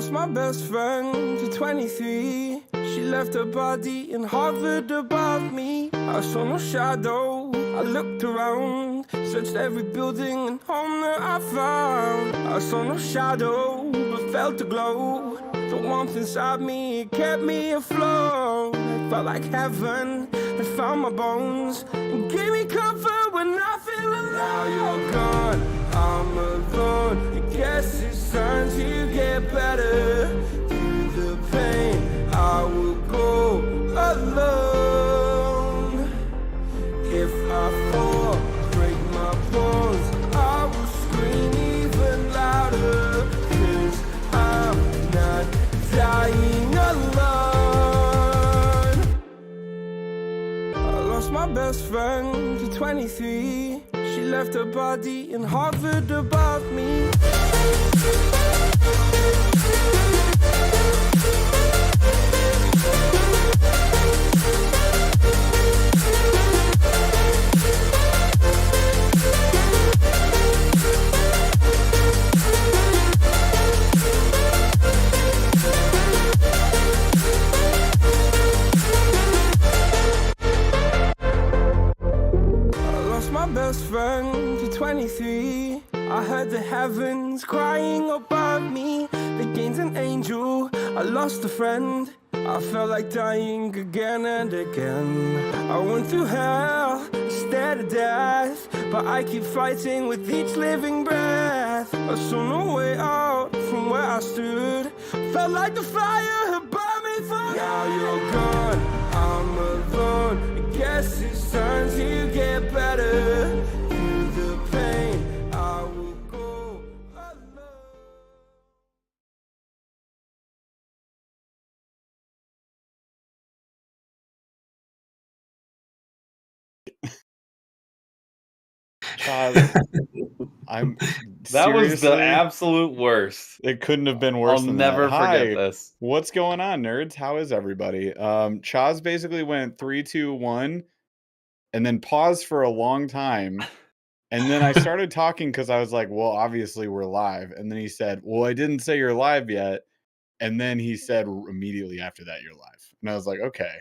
lost my best friend to 23. She left her body and hovered above me. I saw no shadow, I looked around, searched every building and home that I found. I saw no shadow, but felt a glow. The warmth inside me, it kept me afloat. It felt like heaven had found my bones and gave me comfort when I feel alone. Now you're gone, I'm alone. I guess it's time to get better. Through the pain, I will go alone. If I fall, break my bones, I will scream even louder. 'Cause I'm not dying alone. I lost my best friend to 23. She left her body and hovered above me. My best friend to 23. I heard the heavens crying above me. The gained an angel, I lost a friend. I felt like dying again and again. I went through hell, stared at death, but I keep fighting with each living breath. I saw no way out from where I stood. Felt like the fire had burned me through. Now you're gone, I'm alone. I guess it's time to get better. Through the pain, I will go alone. I'm That was the seriously, absolute worst. it couldn't have been worse I'll than never that. Hi, forget this. what's going on, nerds? How is everybody? Chaz basically went 3, 2, 1, and then paused for a long time. And then I started talking because I was like, well, obviously we're live. And then he said, well, I didn't say you're live yet. And then he said immediately after that, you're live. And I was like, okay.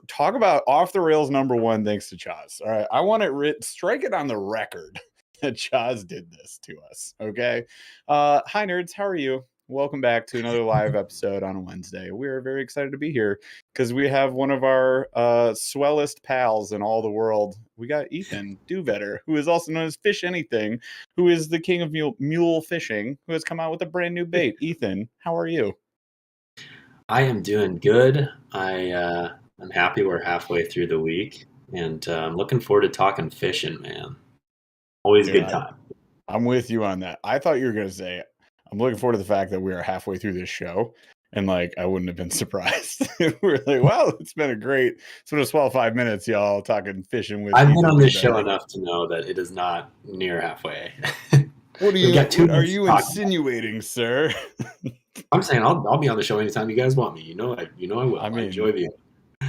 Talk about off the rails #1 thanks to Chaz. All right, I want it strike it on the record that Chaz did this to us. Okay, hi nerds, how are you? Welcome back to another live episode on a Wednesday. We are very excited to be here because we have one of our swellest pals in all the world. We got Ethan Duvetter, who is also known as Fish Anything, who is the king of mule fishing, who has come out with a brand new bait. Ethan, how are you? I am doing good. I'm happy we're halfway through the week, and I'm looking forward to talking fishing, man. Always a good time. I'm with you on that. I thought you were going to say, I'm looking forward to the fact that we are halfway through this show, and like, I wouldn't have been surprised. We're like, wow, it's been a swell 5 minutes, y'all, talking fishing with I've Ethan been on this Duvetter. show enough to know that it is not near halfway. What are you insinuating, sir? I'm saying I'll be on the show anytime you guys want me. You know I will. I enjoy the.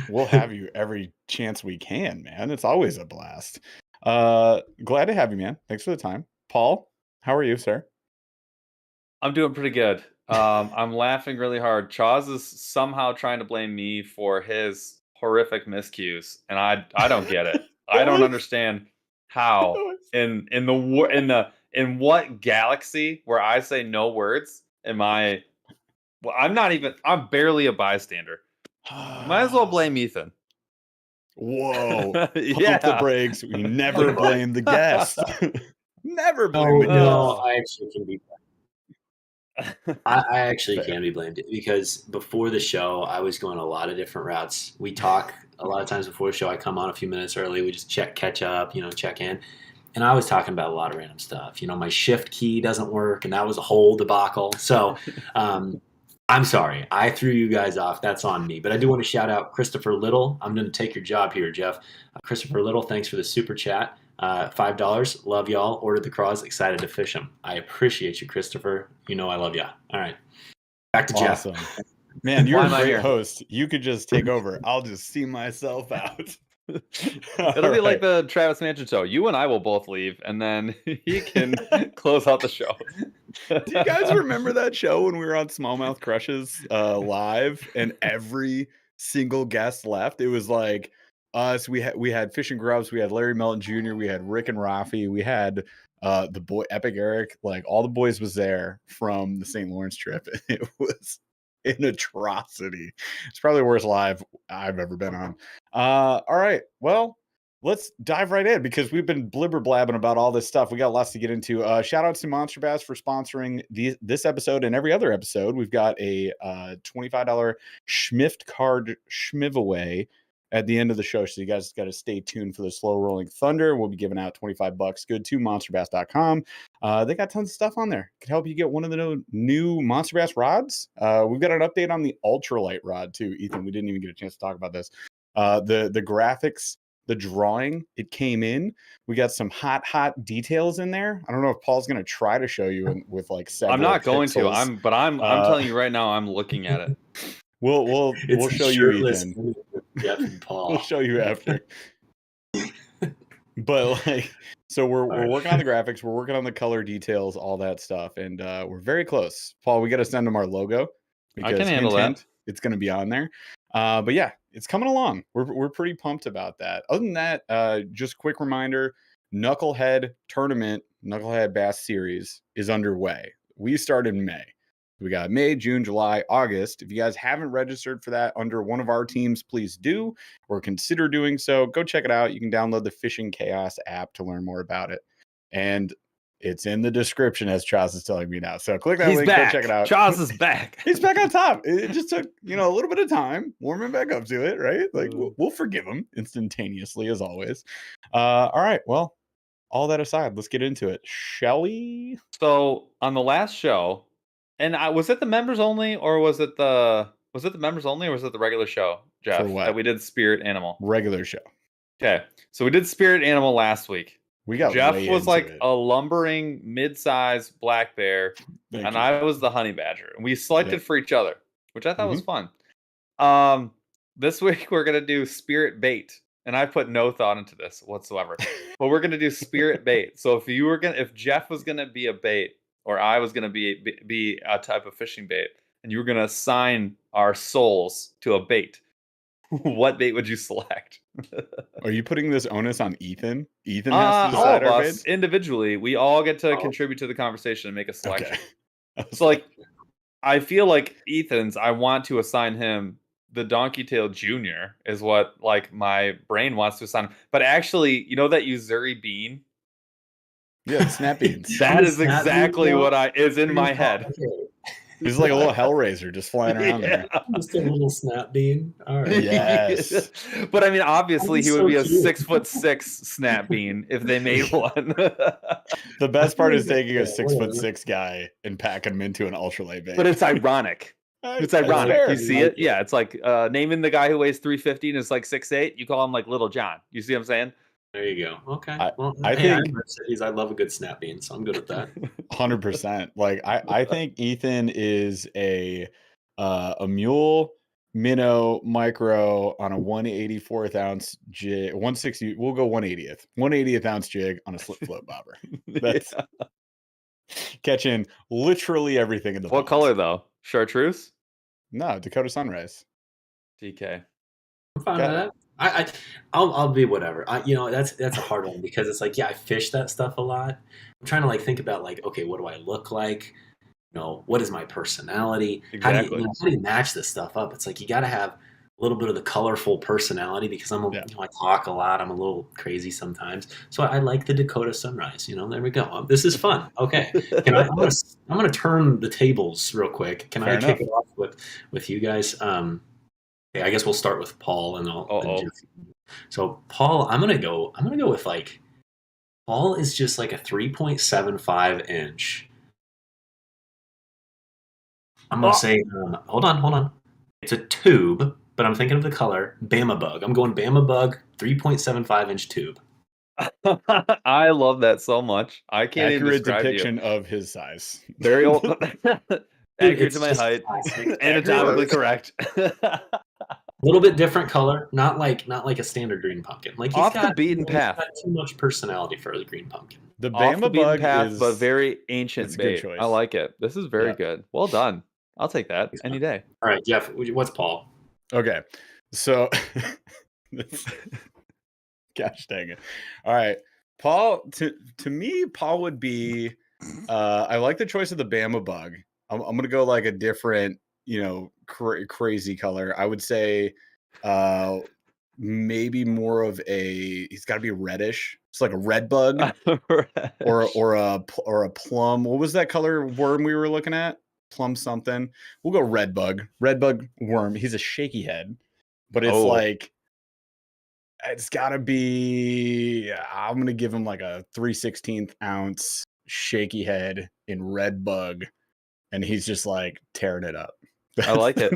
We'll have you every chance we can, man. It's always a blast. Glad to have you, man. Thanks for the time. Paul, how are you, sir? I'm doing pretty good. I'm laughing really hard. Chaz is somehow trying to blame me for his horrific miscues, and I don't get it. I don't understand how in what galaxy where I say no words am I? Well, I'm barely a bystander. Might as well blame Ethan. Whoa. Pump the brakes. We never blame the guest. Never blame the guest. No, I actually can be blamed. I actually can be blamed because before the show, I was going a lot of different routes. We talk a lot of times before the show. I come on a few minutes early. We just catch up, check in. And I was talking about a lot of random stuff. My shift key doesn't work, and that was a whole debacle. So, I'm sorry. I threw you guys off. That's on me. But I do want to shout out Christopher Little. I'm going to take your job here, Jeff. Christopher Little, thanks for the super chat. $5. Love y'all. Ordered the Craws. Excited to fish them. I appreciate you, Christopher. I love y'all. All right. Back to awesome. Jeff. Man, you're a great host. You could just take over. I'll just see myself out. It'll be like the Travis Mansion show. You and I will both leave, and then he can close out the show. Do you guys remember that show when we were on Smallmouth Crushes live and every single guest left? It was like us. We had Fish and Grubs. We had Larry Melton Jr. We had Rick and Rafi. We had the boy Epic Eric. Like all the boys was there from the St. Lawrence trip. It was an atrocity. It's probably the worst live I've ever been on. All right. Well, let's dive right in because we've been blibber blabbing about all this stuff. We got lots to get into. Shout out to Monster Bass for sponsoring this episode and every other episode. We've got a $25 Schmift card Schmiveaway at the end of the show. So you guys got to stay tuned for the Slow Rolling Thunder. We'll be giving out $25. Good to monsterbass.com. They got tons of stuff on there. Could help you get one of the new Monster Bass rods. We've got an update on the ultralight rod too. Ethan, we didn't even get a chance to talk about this. The graphics, the drawing, it came in. We got some hot details in there. I don't know if Paul's going to try to show you with like several I'm not going pixels. to. I'm telling you right now. I'm looking at it. We'll show you, Ethan. Jeff and Paul. We'll show you after. But like, so we're working on the graphics, we're working on the color details, all that stuff, and we're very close. Paul, we got to send them our logo I can handle that. It's going to be on there. But yeah, it's coming along. We're pretty pumped about that. Other than that, just quick reminder: Knucklehead Tournament, Knucklehead Bass Series is underway. We start in May. We got May, June, July, August. If you guys haven't registered for that under one of our teams, please do or consider doing so. Go check it out. You can download the Fishing Chaos app to learn more about it. And it's in the description, as Chaz is telling me now. So click that link, back. Go check it out. Chaz is back. He's back on top. It just took, a little bit of time warming back up to it, right? Like we'll forgive him instantaneously as always. All right. Well, all that aside, let's get into it. Shall we? So on the last show, and was it the members only, or was it the members only, or was it the regular show, Jeff? For what? That we did Spirit Animal. Regular show. Okay, so we did Spirit Animal last week. We got Jeff way was into like it. a lumbering mid-size black bear, Thank and you. I was the honey badger. And we selected for each other, which I thought was fun. This week we're gonna do Spirit Bait, and I put no thought into this whatsoever. But we're gonna do Spirit Bait. So if Jeff was gonna be a bait, or I was gonna be a type of fishing bait, and you were gonna assign our souls to a bait, what bait would you select? Are you putting this onus on Ethan? Ethan has to decide all of our us bids? individually. We all get to contribute to the conversation and make a selection. Okay. So like, I feel like Ethan's. I want to assign him the Donkey Tail Junior is what like my brain wants to assign him. But actually, you know that Uzuri bean? Yeah, the snap beans. That is exactly what is in my head. He's like a little Hellraiser just flying around there. Just a little snap bean. All right. Yes. But I mean, obviously, he would be a cute. 6'6" snap bean if they made one. The best part is taking a 6'6" guy and packing him into an ultralight bait. But it's ironic. It's ironic. fair. You see it? Yeah, it's like naming the guy who weighs 350 and is like 6'8". You call him like Little John. You see what I'm saying? There you go. Okay. I think I love a good snap bean, so I'm good with that. 100%. Like I think Ethan is a mule minnow micro on a 1/84th ounce jig, 160. We'll go 1/80th ounce jig on a slip float bobber. That's catching literally everything in the What ponds. color though? Chartreuse? No, Dakota Sunrise. DK. I'm fine with that. I'll be whatever. That's a hard one because it's like, yeah, I fish that stuff a lot. I'm trying to like think about like, okay, what do I look like? What is my personality? Exactly. How do you match this stuff up? It's like you got to have a little bit of the colorful personality because I talk a lot. I'm a little crazy sometimes, so I like the Dakota Sunrise. There we go. This is fun. Okay, I'm gonna turn the tables real quick. Can I kick it off with you guys? Okay, I guess we'll start with Paul and I'll. So Paul, I'm gonna go with like, Paul is just like a 3.75 inch. I'm gonna say, hold on. It's a tube, but I'm thinking of the color Bama Bug. I'm going Bama Bug, 3.75 inch tube. I love that so much. I can't even Accurate describe depiction of his size. Very old. Accurate It's to my just height. classic. Anatomically correct. little bit different color, not like a standard green pumpkin. Like Off the beaten path. He's got too much personality for the green pumpkin. The Off the Bama beaten bug path, is but very ancient it's a good bait. choice. I like it. This is very Yeah. good. Well done. I'll take that any day. All right, Jeff, what's Paul? Okay. So gosh dang it. All right. Paul, to me, Paul would be I like the choice of the Bama bug. I'm gonna go like a different, crazy color. I would say maybe more of he's got to be reddish. It's like a red bug or a plum. What was that color worm we were looking at? Plum something. We'll go red bug worm. He's a shaky head, but it's like it's gotta be. I'm gonna give him like a 3/16 ounce shaky head in red bug, and he's just like tearing it up. I like it.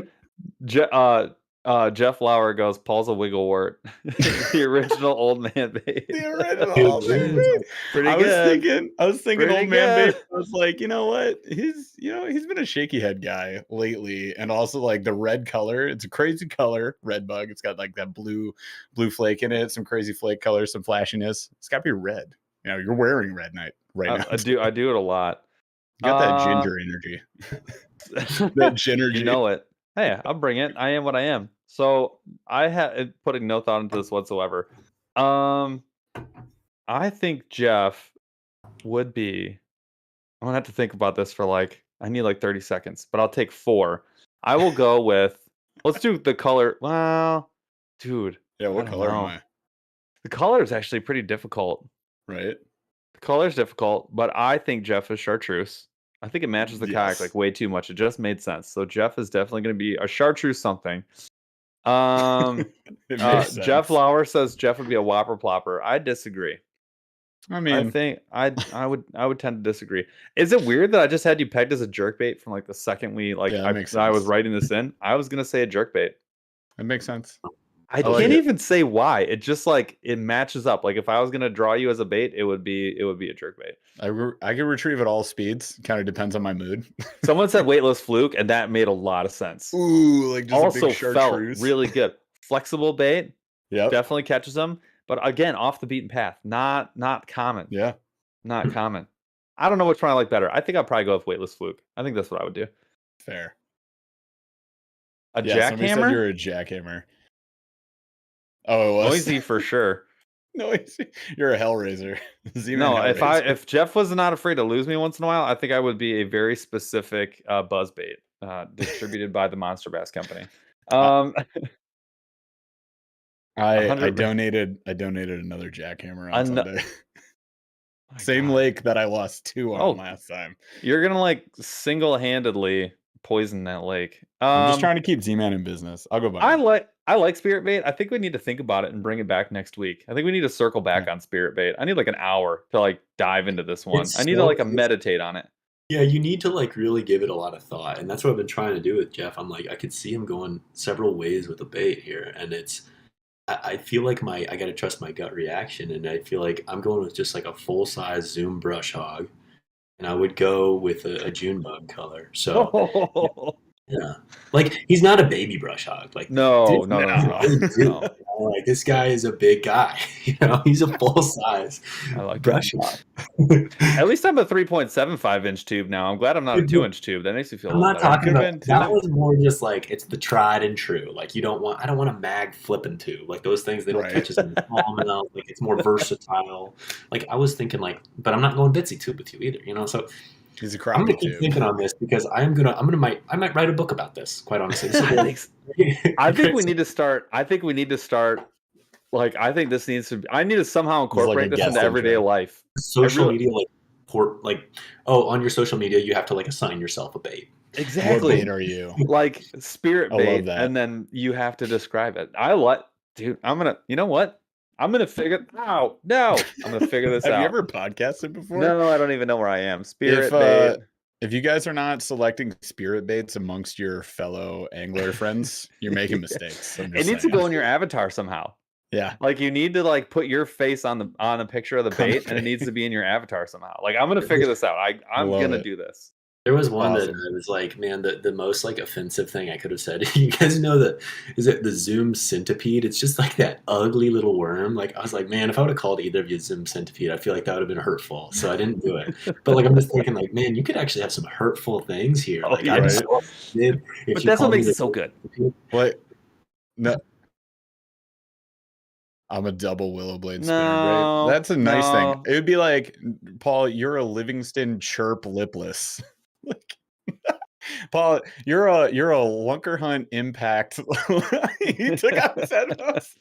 Jeff Lauer goes, Paul's a wigglewort. The original old man bait. The original old man bait. Pretty I good. was thinking Pretty old man good. bait. I was like, you know what? He's been a shaky head guy lately, and also like the red color. It's a crazy color, red bug. It's got like that blue flake in it, some crazy flake color, some flashiness. It's got to be red. You're wearing red now. I do it a lot. You got that ginger energy. That ginger. You know it. Hey, I'll bring it. I am what I am. So I had putting no thought into this whatsoever. I think Jeff would be. I'm gonna have to think about this for I need 30 seconds, but I'll take 4. I will go with. Let's do the color. Well, dude. Yeah, what color am I? The color is actually pretty difficult. Right. The color is difficult, but I think Jeff is chartreuse. I think it matches the kayak way too much. It just made sense. So Jeff is definitely going to be a chartreuse something. Jeff Lauer says Jeff would be a whopper plopper. I disagree. I mean, I think I would tend to disagree. Is it weird that I just had you pegged as a jerkbait from the second we I was writing this in? I was gonna say a jerkbait. It makes sense. I can't even say why. It just it matches up. If I was gonna draw you as a bait, it would be a jerkbait. I can retrieve at all speeds. Kind of depends on my mood. Someone said weightless fluke, and that made a lot of sense. Ooh, just also a big chartreuse. Felt really good. Flexible bait. Yeah, definitely catches them. But again, off the beaten path. Not common. Yeah, not common. I don't know which one I like better. I think I'll probably go with weightless fluke. I think that's what I would do. Fair. Jackhammer? Somebody said you're a jackhammer. Oh, it was noisy for sure. Noisy. You're a hellraiser. No, if Jeff was not afraid to lose me once in a while, I think I would be a very specific buzz bait distributed by the Monster Bass Company. I donated another jackhammer on Sunday. Same lake that I lost 2 on last time. You're gonna single-handedly poison that lake. I'm just trying to keep Z-Man in business. I'll go by. I like spirit bait. I think we need to think about it and bring it back next week. I think we need to circle back on spirit bait. I need an hour to dive into this one. I need to meditate on it. Yeah, you need to really give it a lot of thought, and that's what I've been trying to do with Jeff. I'm I could see him going several ways with a bait here, and I feel like I got to trust my gut reaction, and I feel like I'm going with just a full-size Zoom brush hog, and I would go with a June bug color. So yeah, he's not a baby brush hog. No. This guy is a big guy. He's a full-size brush hog. At least I'm a 3.75 inch tube now. I'm glad I'm not a 2-inch tube. That makes me feel. I'm not talking about that. Was more just it's the tried and true. I don't want a mag flipping tube. Those things, they don't catch us in the smallmouth. It's more versatile. I was thinking but I'm not going bitsy tube with you either. So he's a I'm gonna keep thinking on this because I might write a book about this. Quite honestly, I think we need to start. I think this needs to. I need to somehow incorporate this into everyday life. Social media, on your social media, you have to assign yourself a bait. Exactly. What bait are you? Spirit bait, and then you have to describe it. Dude. I'm gonna. You know what? I'm gonna figure. No, I'm gonna figure this out. Have you ever podcasted before? No, I don't even know where I am. Spirit bait. If you guys are not selecting spirit baits amongst your fellow angler friends, you're making mistakes. It needs to go in your avatar somehow. Yeah, you need to put your face on a picture of the bait, and it needs to be in your avatar somehow. I'm gonna figure this out. I'm gonna do this. There was one that Awesome. I was like, man, the most like offensive thing I could have said. You guys know is it the Zoom centipede? It's just like that ugly little worm. Like I was like, man, if I would have called either of you Zoom centipede, I feel like that would have been hurtful. So I didn't do it. But like I'm just thinking, like, man, you could actually have some hurtful things here. Oh, Like yeah. I'd be Right. so offended if But you that's what called me makes the it so Zoom good. centipede. What? No, I'm a double willow blade spinner bait. No, That's a nice thing. no. It would be like, Paul, you're a Livingston chirp lipless. Like, Paul, you're a Lunker Hunt impact. He took out his headphones.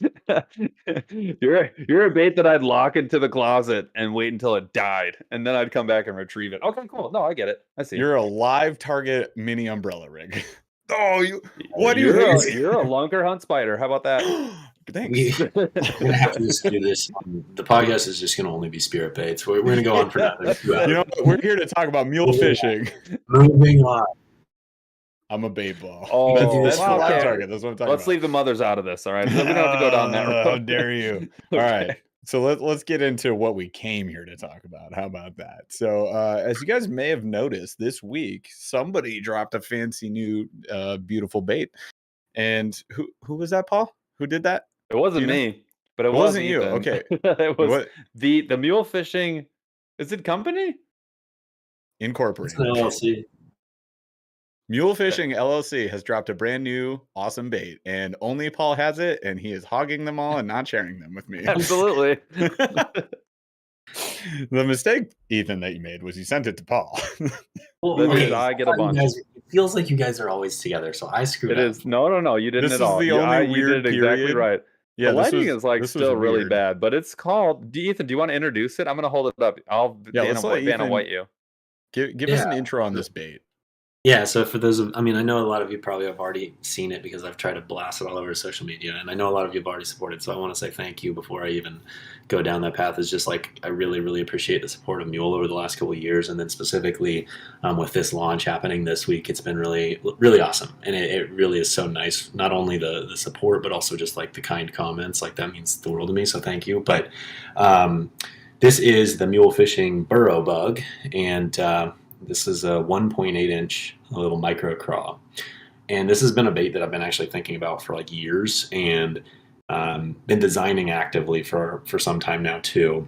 You're a bait that I'd lock into the closet and wait until it died, and then I'd come back and retrieve it. Okay, cool. No, I get it. I see. You're a live target mini umbrella rig. Oh, you. Y- What do you you're hate? you're a lunker hunt spider. How about that? Thanks. We're gonna have to just do this. The podcast is just gonna only be spirit baits. We're gonna go on for another 2 hours. You know, we're here to talk about mule fishing. Moving on. I'm a bait ball. Oh, that's the wow, live okay. target. That's what I'm talking Let's about. leave the mothers out of this, all right? We don't have to go down that road. How dare you? All Okay. right. So let's get into what we came here to talk about. How about that? So as you guys may have noticed, this week somebody dropped a fancy new beautiful bait. And who was that, Paul? Who did that? It wasn't Do you me, but it It was wasn't you. Ethan. Okay. It was What? the mule fishing. Is it company? Incorporated. LLC. Mule Fishing LLC has dropped a brand new awesome bait, and only Paul has it, and he is hogging them all and not sharing them with me. Absolutely. The mistake, Ethan, that you made was you sent it to Paul. Well, That means okay, I get a thought you bunch. guys- it feels like you guys are always together, so I screwed It up. is no. You didn't This at is all. the You, only you weird did it exactly period. right. Yeah, The this lighting was- is like this was still really weird. bad, but it's called. Ethan, do you want to introduce it? I'm gonna hold it up. I'll Yeah, let's let Vanna Ethan- White you. Give us an Yeah. intro on this bait. Yeah, so for those of, I mean, I know a lot of you probably have already seen it because I've tried to blast it all over social media, and I know a lot of you have already supported, so I want to say thank you before I even go down that path. It's just like, I really, really appreciate the support of Mule over the last couple of years, and then specifically with this launch happening this week, it's been really, really awesome, and it really is so nice, not only the support, but also just like the kind comments, like that means the world to me, so thank you. But this is the Mule Fishing Burrow Bug, and this is a 1.8 inch little micro craw. And this has been a bait that I've been actually thinking about for like years and been designing actively for some time now too.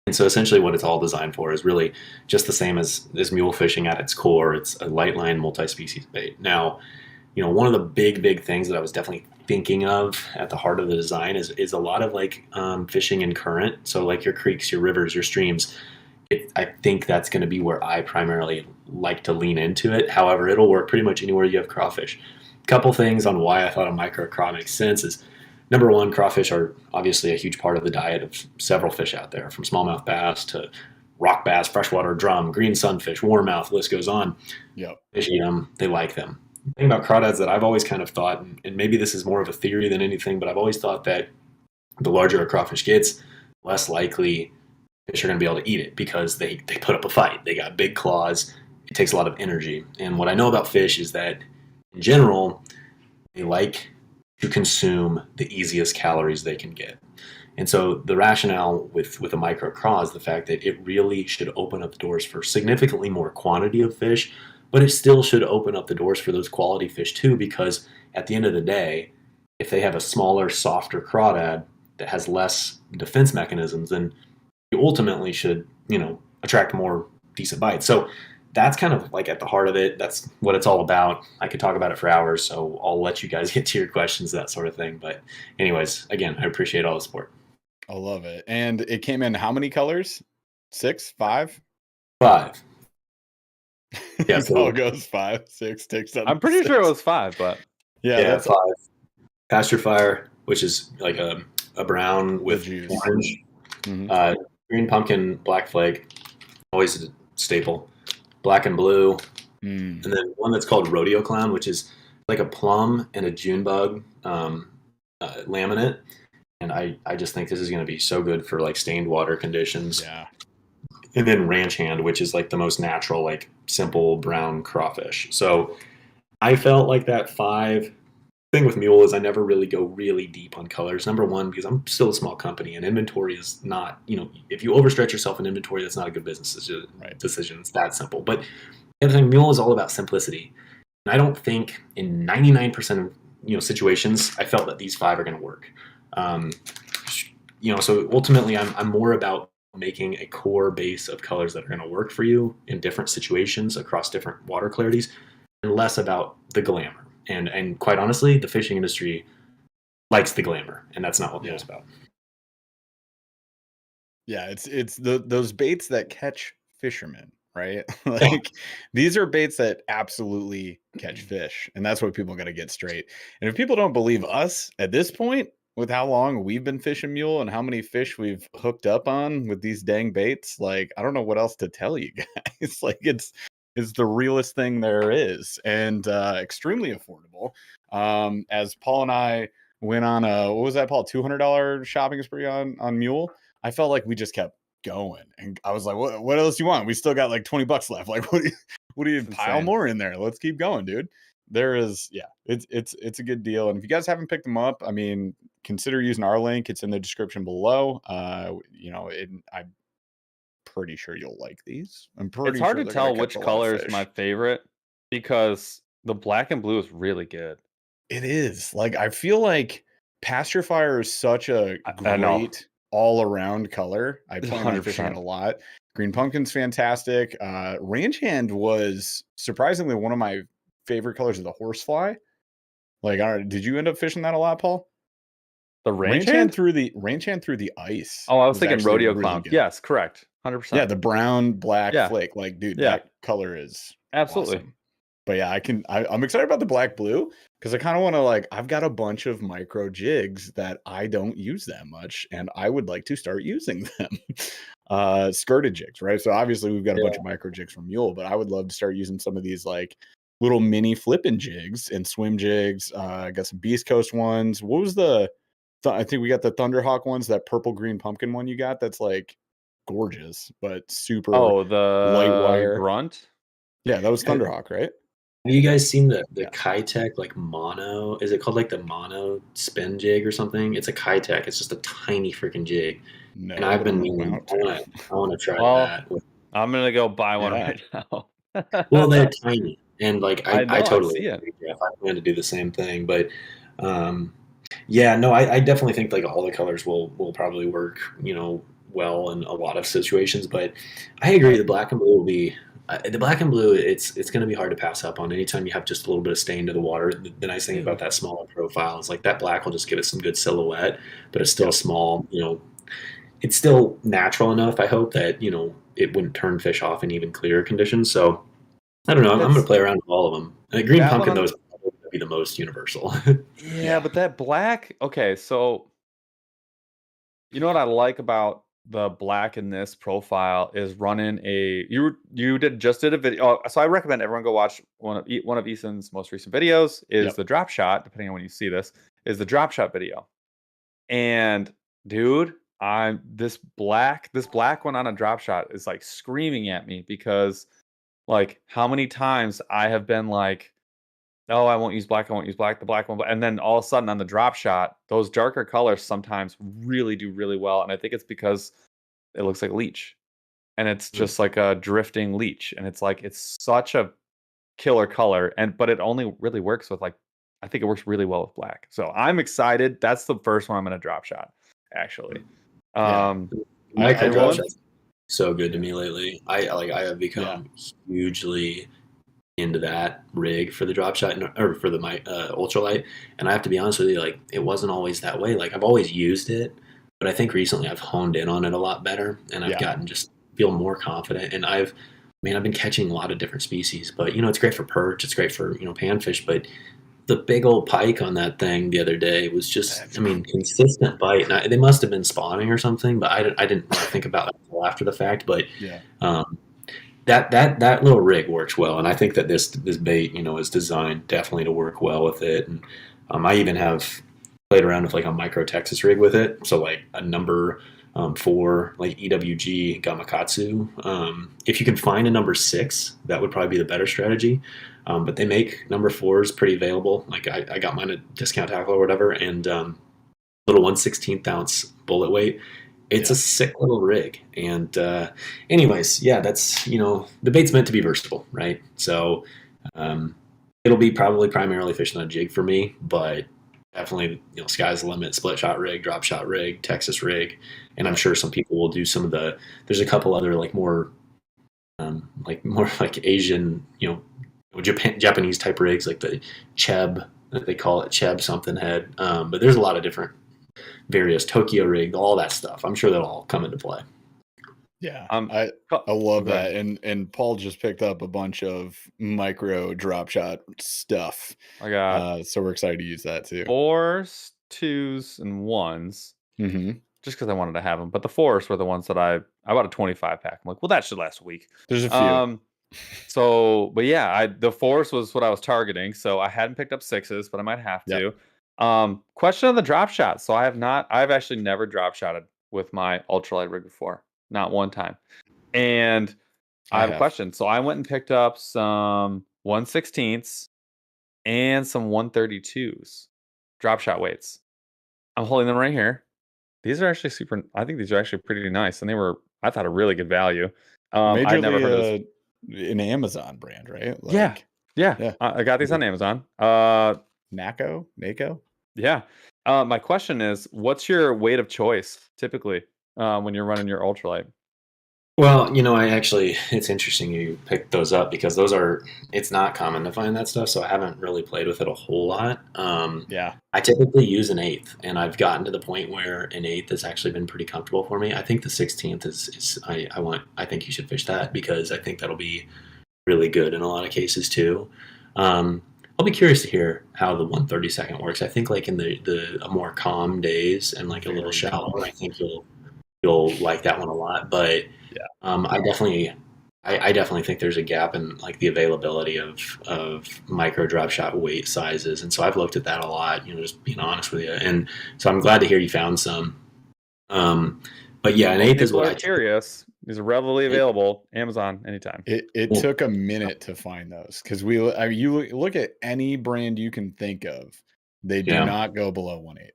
And so essentially what it's all designed for is really just the same as mule fishing at its core. It's a light line multi-species bait. Now, you know, one of the big things that I was definitely thinking of at the heart of the design is a lot of like fishing in current. So like your creeks, your rivers, your streams. I think that's going to be where I primarily like to lean into it. However, it'll work pretty much anywhere you have crawfish. A couple things on why I thought a micro craw makes sense is, number one, crawfish are obviously a huge part of the diet of several fish out there, from smallmouth bass to rock bass, freshwater drum, green sunfish, warmouth, list goes on. Yep. Fish eat them, they like them. The thing about crawdads that I've always kind of thought, and maybe this is more of a theory than anything, but I've always thought that the larger a crawfish gets, less likely fish are going to be able to eat it because they put up a fight. They got big claws. It takes a lot of energy. And what I know about fish is that, in general, they like to consume the easiest calories they can get. And so the rationale with a micro craw is the fact that it really should open up the doors for significantly more quantity of fish, but it still should open up the doors for those quality fish too, because at the end of the day, if they have a smaller, softer crawdad that has less defense mechanisms, then you ultimately should, you know, attract more decent bites. So that's kind of like at the heart of it. That's what it's all about. I could talk about it for hours, so I'll let you guys get to your questions, that sort of thing. But anyways, again, I appreciate all the support. I love it. And it came in how many colors? 6, 5? 5. Yeah, Paul goes 5, 6, takes up. I'm pretty sure it was 5, but Yeah, yeah, that's 5. Pasture Fire, which is like a brown with juice. orange. Mhm. Green pumpkin, black flake, always a staple. Black and blue, Mm. and then one that's called Rodeo Clown, which is like a plum and a June bug laminate. And I just think this is going to be so good for like stained water conditions. Yeah. And then Ranch Hand, which is like the most natural, like simple brown crawfish. So I felt like that 5. Thing with Mule is I never really go really deep on colors. Number one, because I'm still a small company and inventory is not, you know, if you overstretch yourself in inventory, that's not a good business decision. Right. It's that simple. But The other thing, mule is all about simplicity. And I don't think in 99% of situations I felt that these 5 are going to work. So ultimately I'm more about making a core base of colors that are going to work for you in different situations across different water clarities, and less about the glamour. And quite honestly, the fishing industry likes the glamour, and that's not what Mule's about. Yeah, it's those baits that catch fishermen, right? Like these are baits that absolutely catch fish, and that's what people got to get straight. And if people don't believe us at this point, with how long we've been fishing mule and how many fish we've hooked up on with these dang baits, like I don't know what else to tell you guys. Like it's the realest thing there is, and extremely affordable. As Paul and I went on a, what was that, Paul, $200 shopping spree on mule, I felt like we just kept going, and I was like, what else do you want? We still got like $20 left. Like, what do you pile more in there? Let's keep going, dude. There is, yeah, it's a good deal. And if you guys haven't picked them up, I mean, consider using our link. It's in the description below. I'm pretty sure you'll like these. It's hard to tell which color is my favorite because the black and blue is really good. It is. Like, I feel like Pasture Fire is such a great all-around color. I plan on fishing it a lot. Green Pumpkin's fantastic. Ranch Hand was surprisingly one of my favorite colors of the horsefly. Like, did you end up fishing that a lot, Paul? The ranch hand through the ice. Oh, I was thinking rodeo really clown. Good. Yes, correct. 100%. Yeah, the brown black flake. Like, dude, that color is absolutely awesome. But yeah, I'm excited about the black blue because I kind of want to, like, I've got a bunch of micro jigs that I don't use that much, and I would like to start using them. Skirted jigs, right? So obviously we've got a bunch of micro jigs from Mule, but I would love to start using some of these like little mini flipping jigs and swim jigs. I got some Beast Coast ones. What was I think we got the Thunderhawk ones, that purple green pumpkin one you got. That's like gorgeous, but super the light wire grunt. Yeah, that was Thunderhawk, right? Have you guys seen the Kitech like mono? Is it called like the mono spin jig or something? It's a Kitech. It's just a tiny freaking jig. No, and I've been I want to try that. I'm gonna go buy one right now. Well, they're tiny, and like I totally agree, Jeff. I plan to do the same thing, but I definitely think like all the colors will probably work, well in a lot of situations. But I agree, the black and blue will be. The black and blue, it's going to be hard to pass up on anytime you have just a little bit of stain to the water. The nice thing about that smaller profile is like that black will just give it some good silhouette, but it's still small. It's still natural enough, I hope, that it wouldn't turn fish off in even clearer conditions. So I don't know. I'm going to play around with all of them. And green pumpkin, though, is probably going to be the most universal. Yeah, but that black. Okay, so you know what I like about the black in this profile is running you just did a video. So I recommend everyone go watch one of Ethan's most recent videos is the drop shot, depending on when you see this, is the drop shot video. And dude, this black one on a drop shot is like screaming at me because like how many times I have been like, oh, I won't use black, the black one. And then all of a sudden on the drop shot, those darker colors sometimes really do really well. And I think it's because it looks like leech. And it's just like a drifting leech. And it's like, it's such a killer color. But it only really works with I think it works really well with black. So I'm excited. That's the first one I'm going to drop shot, actually. Micro drop shot's so good to me lately. I have become hugely into that rig for the drop shot or for the ultralight, and I have to be honest with you, like it wasn't always that way. Like I've always used it, but I think recently I've honed in on it a lot better, and I've gotten just feel more confident. And I've been catching a lot of different species, but it's great for perch, it's great for panfish, but the big old pike on that thing the other day was just consistent bite. And they must have been spawning or something, but I didn't think about it until after the fact. But that little rig works well, and I think that this bait is designed definitely to work well with it. And I even have played around with like a micro Texas rig with it, so like a number 4 like EWG Gamakatsu. If you can find a number 6, that would probably be the better strategy. But they make number 4s pretty available. Like I got mine at Discount Tackle or whatever, and little 1/16 ounce bullet weight. It's Yeah. a sick little rig. And anyways, yeah, that's the bait's meant to be versatile, right? So um, it'll be probably primarily fishing on jig for me, but definitely sky's the limit. Split shot rig, drop shot rig, Texas rig, and I'm sure some people will do some of the. There's a couple other more like Asian, Japanese type rigs, like the Cheb, that they call it Cheb something head. But there's a lot of different various Tokyo rig, all that stuff. I'm sure that'll all come into play. Yeah, Um, I co- love okay. that, and Paul just picked up a bunch of micro drop shot stuff, I got so we're excited to use that too. 4s, 2s, and 1s. Mm-hmm. Just because I wanted to have them. But the 4s were the ones that I bought a 25 pack. I'm like, well, that should last a week. There's a few. But yeah, the 4s was what I was targeting. So I hadn't picked up 6s, but I might have Yep. to. Question on the drop shot. So I've actually never drop shotted with my ultralight rig before. Not one time. And I have a question. So I went and picked up some 1/16ths and some 132s drop shot weights. I'm holding them right here. These are actually I think these are actually pretty nice, and I thought, a really good value. I'd never heard of this. An Amazon brand, right? Yeah. Yeah. I got these on Amazon. NACO? Yeah. My question is, what's your weight of choice typically when you're running your ultralight? Well, it's interesting you picked those up because it's not common to find that stuff. So I haven't really played with it a whole lot. Yeah. I typically use an 1/8, and I've gotten to the point where an 1/8 has actually been pretty comfortable for me. I think the 16th I think you should fish that because I think that'll be really good in a lot of cases too. I'll be curious to hear how the 132nd works. I think like in the more calm days and like a little shallower, I think you'll like that one a lot. But I definitely think there's a gap in like the availability of micro drop shot weight sizes, and so I've looked at that a lot. Just being honest with you, and so I'm glad to hear you found some. But yeah, an 1/8 is what I curious. These are readily available. Amazon anytime. It took a minute to find those because you look at any brand you can think of, they do not go below 1/8.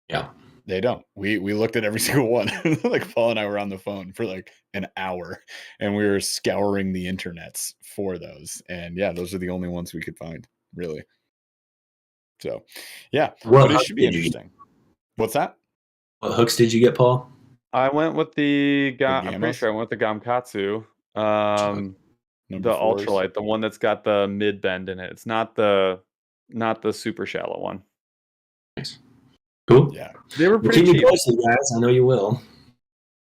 Yeah. They don't. We looked at every single one. Like Paul and I were on the phone for like an hour, and we were scouring the internets for those. And yeah, those are the only ones we could find, really. So, yeah, but it should be interesting. What's that? What hooks did you get, Paul? I went with I'm pretty Gammas? sure I went with the Gamkatsu. The ultralight, the one that's got the mid bend in it. It's not the super shallow one. Nice. Cool. Yeah. They were pretty keep cheap. me posted, guys. I know you will.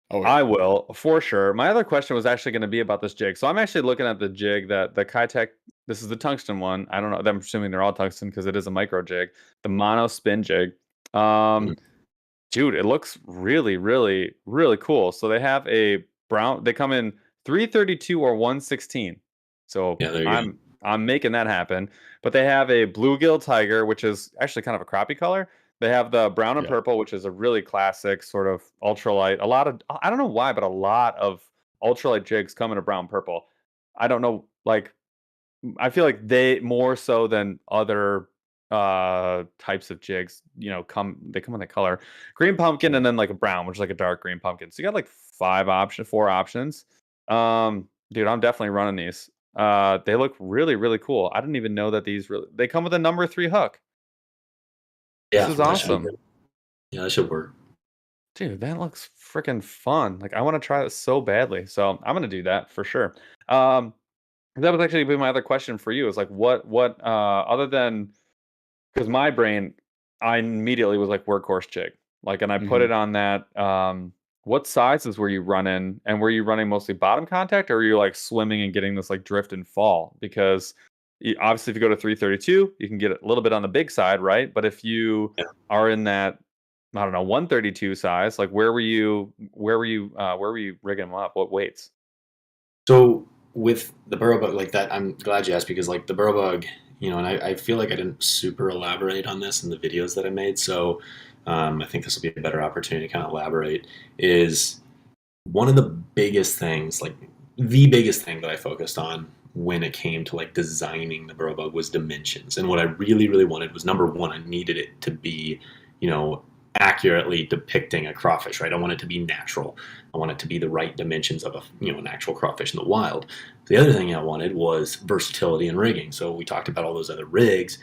Oh, I will, for sure. My other question was actually going to be about this jig. So I'm actually looking at the jig that the Kitech, this is the tungsten one. I don't know. I'm assuming they're all tungsten because it is a micro jig. The mono spin jig. Dude, it looks really, really, really cool. So they have a brown, they come in 332 or 116. So I'm making that happen. But they have a bluegill tiger, which is actually kind of a crappie color. They have the brown and purple, which is a really classic sort of ultralight. I don't know why, but a lot of ultralight jigs come in a brown purple. I don't know, I feel like they more so than other types of jigs, they come in the color green pumpkin and then like a brown, which is like a dark green pumpkin. So you got like 4 options. Dude, I'm definitely running these. They look really, really cool. I didn't even know that they come with a number 3 hook. Yeah, this is awesome. That should work. Dude, that looks freaking fun. Like I want to try this so badly. So I'm gonna do that for sure. That was actually my other question for you. Is like what other than, because my brain, I immediately was like workhorse jig. Like, and I put it on that. What sizes were you running? And were you running mostly bottom contact, or were you like swimming and getting this like drift and fall? Because obviously, if you go to 332, you can get a little bit on the big side, right? But if you are in that, I don't know, 132 size, like where were you rigging them up? What weights? So with the Burrow bug like that, I'm glad you asked because like the Burrow bug, and I feel like I didn't super elaborate on this in the videos that I made. So I think this will be a better opportunity to kind of elaborate. Is one of the biggest things, like the biggest thing that I focused on when it came to like designing the Burrow bug was dimensions. And what I really, really wanted was, number one, I needed it to be, accurately depicting a crawfish, right? I want it to be natural. I want it to be the right dimensions of an actual crawfish in the wild. The other thing I wanted was versatility in rigging. So we talked about all those other rigs,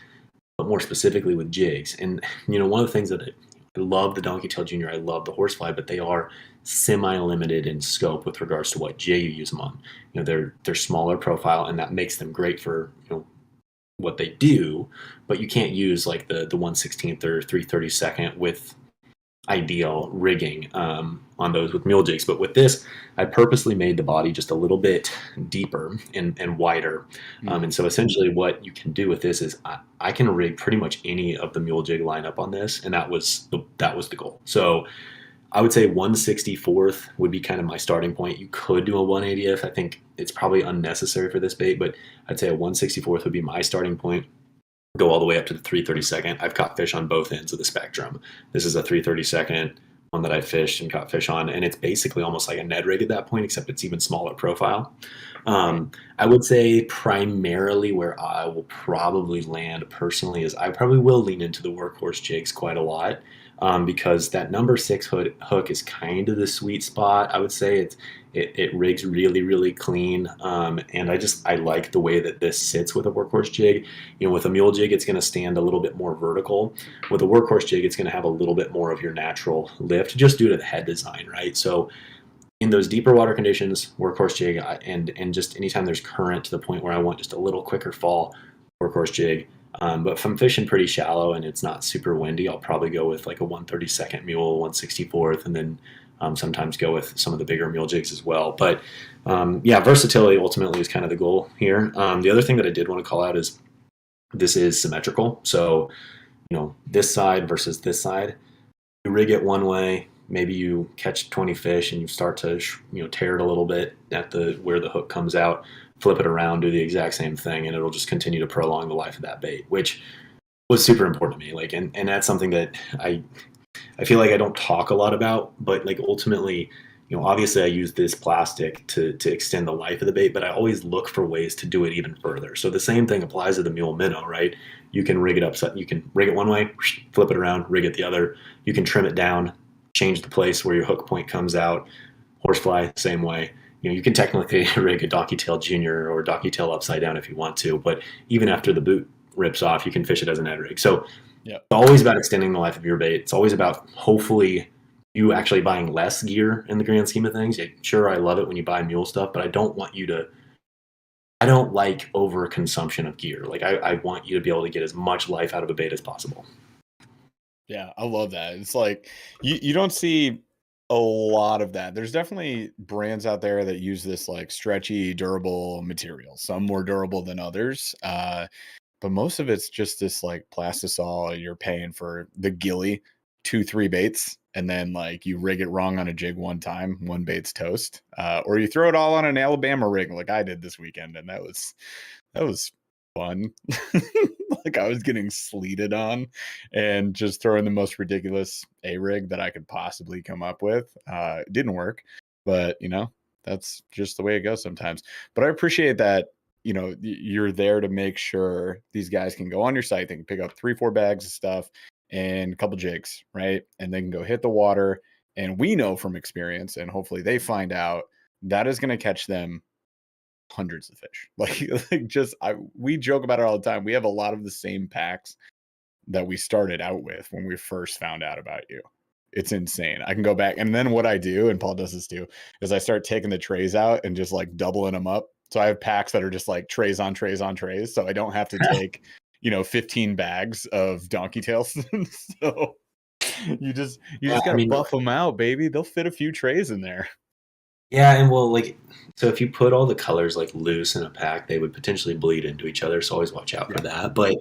but more specifically with jigs. And one of the things that I love the Donkey Tail Junior, I love the Horsefly, but they are semi-limited in scope with regards to what jig you use them on. They're smaller profile, and that makes them great for what they do, but you can't use like the 1/16th or 3/32 with ideal rigging on those with mule jigs. But with this, I purposely made the body just a little bit deeper and wider. And so essentially what you can do with this is I can rig pretty much any of the mule jig lineup on this, and that was the goal. So I would say 1/64th would be kind of my starting point. You could do a 1/80th. I think it's probably unnecessary for this bait, but I'd say a 1/64th would be my starting point. Go all the way up to the 3/32. I've caught fish on both ends of the spectrum. This is a 3/32 one that I fished and caught fish on, and it's basically almost like a Ned rig at that point, except it's even smaller profile. I would say primarily where I will probably land personally is I probably will lean into the workhorse jigs quite a lot. Because that number 6 hook is kind of the sweet spot. I would say it rigs really, really clean, and I like the way that this sits with a workhorse jig. With a mule jig, it's going to stand a little bit more vertical. With a workhorse jig, it's going to have a little bit more of your natural lift, just due to the head design, right? So in those deeper water conditions, workhorse jig, and just anytime there's current to the point where I want just a little quicker fall, workhorse jig. But if I'm fishing pretty shallow and it's not super windy, I'll probably go with like a 1/32 mule, 1/64th, and then sometimes go with some of the bigger mule jigs as well. But versatility ultimately is kind of the goal here. The other thing that I did want to call out is this is symmetrical. So, this side versus this side, you rig it one way, maybe you catch 20 fish and you start to tear it a little bit at where the hook comes out. Flip it around, do the exact same thing, and it'll just continue to prolong the life of that bait, which was super important to me. Like, and that's something that I feel like I don't talk a lot about, but like ultimately, obviously I use this plastic to extend the life of the bait, but I always look for ways to do it even further. So the same thing applies to the mule minnow, right? You can rig it up, you can rig it one way, flip it around, rig it the other. You can trim it down, change the place where your hook point comes out. Horsefly, same way. You can technically rig a Donkey Tail Junior or Donkey Tail upside down if you want to, but even after the boot rips off, you can fish it as a Ned rig. So It's always about extending the life of your bait. It's always about hopefully you actually buying less gear in the grand scheme of things. Sure, I love it when you buy mule stuff, but I don't like overconsumption of gear. Like I want you to be able to get as much life out of a bait as possible. Yeah, I love that. It's like you don't see a lot of that. There's definitely brands out there that use this like stretchy, durable material. Some more durable than others. But most of it's just this like plastisol. You're paying for the gilly 2-3 baits, and then like you rig it wrong on a jig one time, one bait's toast. Or you throw it all on an Alabama rig like I did this weekend, and that was fun. Like I was getting sleeted on and just throwing the most ridiculous A-rig that I could possibly come up with. It didn't work, but that's just the way it goes sometimes. But I appreciate that you're there to make sure these guys can go on your site. They can pick up 3-4 bags of stuff and a couple jigs, right? And they can go hit the water. And we know from experience, and hopefully they find out, that is going to catch them hundreds of fish. We joke about it all the time. We have a lot of the same packs that we started out with when we first found out about you. It's insane. I can go back, and then what I do, and Paul does this too, is I start taking the trays out and just like doubling them up. So I have packs that are just like trays on trays on trays, so I don't have to take 15 bags of donkey tails. So you just gotta buff them out, baby. They'll fit a few trays in there. Yeah, and so if you put all the colors like loose in a pack, they would potentially bleed into each other. So always watch out for that. But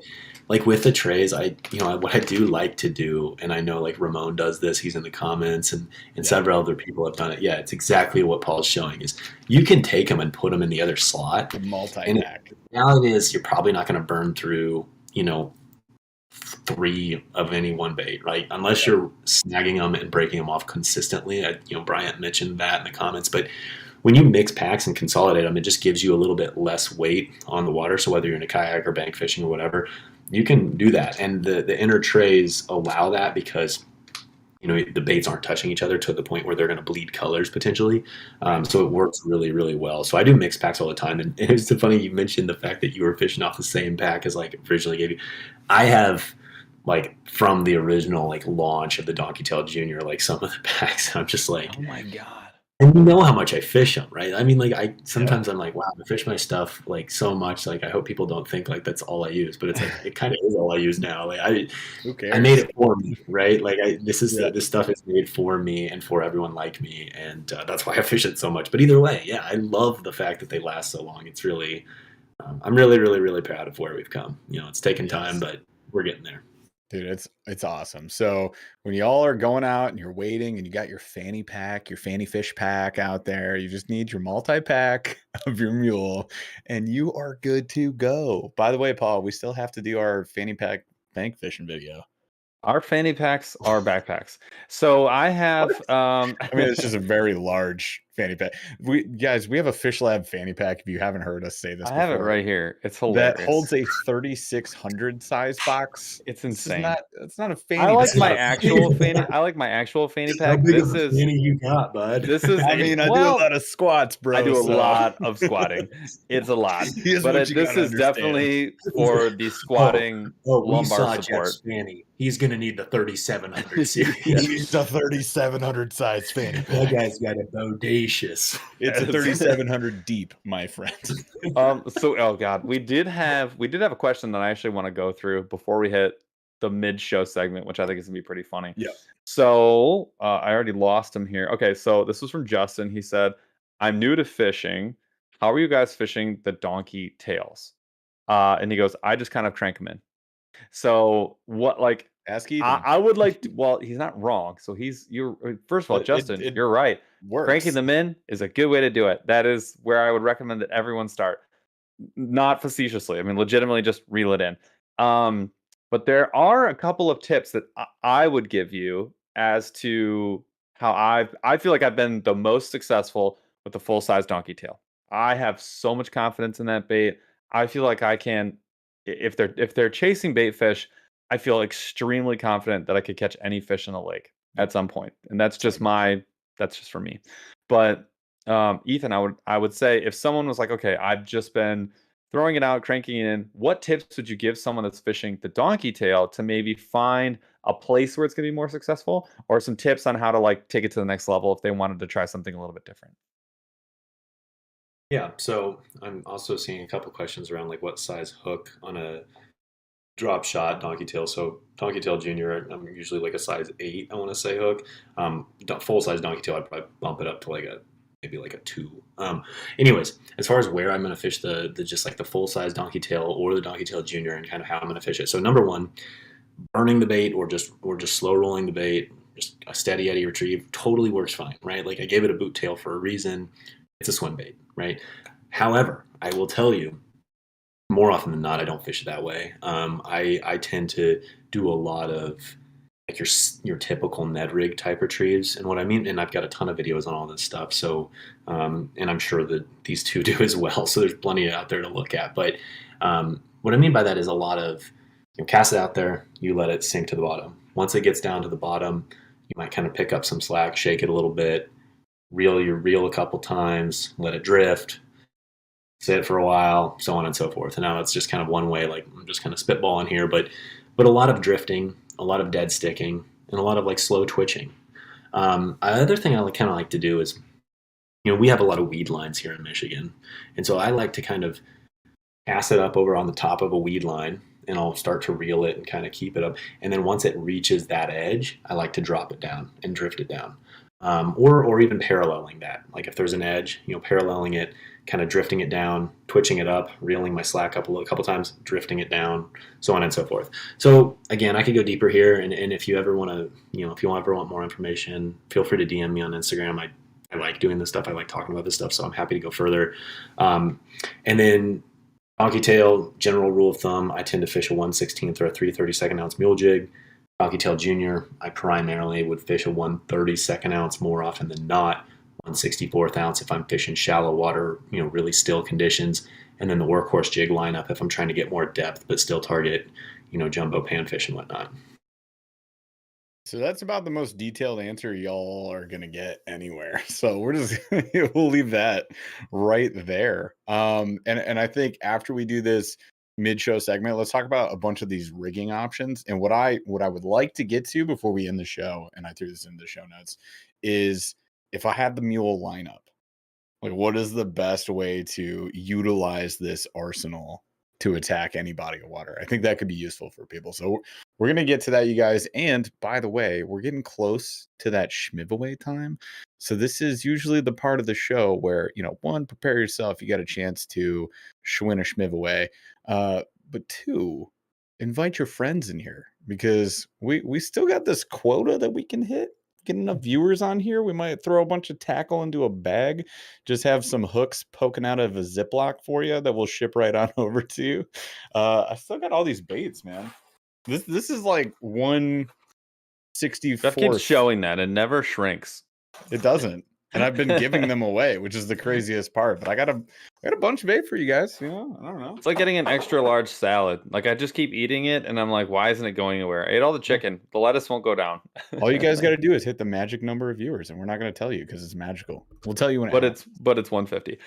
like with the trays, what I do like to do, and I know like Ramon does this, he's in the comments, and several other people have done it. Yeah, it's exactly what Paul's showing is you can take them and put them in the other slot. The multi-pack. Now it is, you're probably not going to burn through, 3 of any one bait, right? Unless you're snagging them and breaking them off consistently. Bryant mentioned that in the comments, but when you mix packs and consolidate them, it just gives you a little bit less weight on the water. So whether you're in a kayak or bank fishing or whatever, you can do that. And the inner trays allow that because the baits aren't touching each other to the point where they're going to bleed colors potentially. So it works really, really well. So I do mixed packs all the time. And it's so funny you mentioned the fact that you were fishing off the same pack as like originally gave you. I have like from the original like launch of the Donkey Tail Junior, like some of the packs, I'm just like, oh my God. And you know how much I fish them, right? I mean, like sometimes I'm like, wow, I fish my stuff like so much. Like I hope people don't think like that's all I use, but it's like it kind of is all I use now. Like Who cares? I made it for me, right? Like this stuff is made for me and for everyone like me, and that's why I fish it so much. But either way, yeah, I love the fact that they last so long. It's really, I'm really, really, really proud of where we've come. It's taken time, but we're getting there. Dude, it's awesome. So when y'all are going out and you're waiting and you got your fanny pack, your fanny fish pack out there, you just need your multi-pack of your mule and you are good to go. By the way, Paul, we still have to do our fanny pack bank fishing video. Our fanny packs are backpacks. So I have I mean, it's just a very large fanny pack. We have a Fish Lab fanny pack. If you haven't heard us say this I before, have it right here. It's hilarious. That holds a 3600 size box. It's insane. It's not a fanny I like pack. my actual fanny. I like my actual fanny pack. How big of a fanny you got, bud? This is. I mean, I do a lot of squats, bro. I do a lot of squatting. It's a lot, but this is definitely for the squatting lumbar support. Fanny. He's gonna need the 3700 series. He needs a 3700 size fanny pack. That guy's got a bodacious. It's a 3700 deep, my friend. Oh God, we did have a question that I actually want to go through before we hit the mid-show segment, which I think is gonna be pretty funny. Yeah. So I already lost him here. Okay, so this was from Justin. He said, "I'm new to fishing. How are you guys fishing the donkey tails?" And he goes, "I just kind of crank them in." So what, like, ask Ethan. I would like to, well, he's not wrong. So you're first of all, Justin, you're right. Works. Cranking them in is a good way to do it. That is where I would recommend that everyone start. Not facetiously. I mean, legitimately just reel it in. But there are a couple of tips that I would give you as to how I feel like I've been the most successful with the full size donkey tail. I have so much confidence in that bait. I feel like I can, if they're chasing bait fish, I feel extremely confident that I could catch any fish in the lake at some point. And that's just for me. But Ethan, I would say if someone was like, okay, I've just been throwing it out, cranking it in, what tips would you give someone that's fishing the donkey tail to maybe find a place where it's going to be more successful, or some tips on how to like take it to the next level if they wanted to try something a little bit different? Yeah, so I'm also seeing a couple questions around like what size hook on a drop shot donkey tail. So donkey tail junior, I'm usually like a size 8, I want to say, hook. Full size donkey tail, I'd probably bump it up to maybe like a 2. Anyways, as far as where I'm going to fish the just like the full size donkey tail or the donkey tail junior and kind of how I'm going to fish it. So number 1, burning the bait or just slow rolling the bait, just a steady eddy retrieve totally works fine, right? Like I gave it a boot tail for a reason. It's a swim bait, right? However, I will tell you, more often than not, I don't fish it that way. I tend to do a lot of like your typical Ned rig type retrieves, and what I mean, and I've got a ton of videos on all this stuff. So, and I'm sure that these two do as well. So there's plenty out there to look at. But what I mean by that is a lot of cast it out there, you let it sink to the bottom. Once it gets down to the bottom, you might kind of pick up some slack, shake it a little bit, reel a couple times, let it drift, sit for a while, so on and so forth. And now it's just kind of one way, like I'm just kind of spitballing here, but a lot of drifting, a lot of dead sticking, and a lot of like slow twitching. Another thing I kind of like to do is, we have a lot of weed lines here in Michigan. And so I like to kind of cast it up over on the top of a weed line, and I'll start to reel it and kind of keep it up. And then once it reaches that edge, I like to drop it down and drift it down. Or even paralleling that. Like if there's an edge, paralleling it, kind of drifting it down, twitching it up, reeling my slack up a couple times, drifting it down, so on and so forth. So again, I could go deeper here, and if you ever want to, if you ever want more information, feel free to DM me on Instagram. I like doing this stuff. I like talking about this stuff, so I'm happy to go further. And then donkey tail, general rule of thumb, I tend to fish a 1/16 or a 3/32 ounce mule jig. Donkey tail junior, I primarily would fish a 1/32 ounce more often than not, 1/64 ounce if I'm fishing shallow water, really still conditions, and then the workhorse jig lineup if I'm trying to get more depth but still target, jumbo panfish and whatnot. So that's about the most detailed answer y'all are gonna get anywhere. So we're just we'll leave that right there. And I think after we do this mid-show segment, let's talk about a bunch of these rigging options. And what I would like to get to before we end the show, and I threw this in the show notes, is if I had the mule lineup, like what is the best way to utilize this arsenal to attack any body of water? I think that could be useful for people. So we're going to get to that, you guys. And by the way, we're getting close to that schmiveaway time. So this is usually the part of the show where, one, prepare yourself. You got a chance to win a schmiveaway. But two, invite your friends in here because we still got this quota that we can hit. Get enough viewers on here, we might throw a bunch of tackle into a bag, just have some hooks poking out of a Ziploc for you that we'll ship right on over to you. I still got all these baits, man. This is like 1/64. Jeff keeps showing that and never shrinks. It doesn't. And I've been giving them away, which is the craziest part. But I got a bunch of bait for you guys. I don't know. It's like getting an extra large salad. Like I just keep eating it, and I'm like, why isn't it going anywhere? I ate all the chicken. The lettuce won't go down. All you guys got to do is hit the magic number of viewers, and we're not going to tell you because it's magical. We'll tell you when. But it's 150.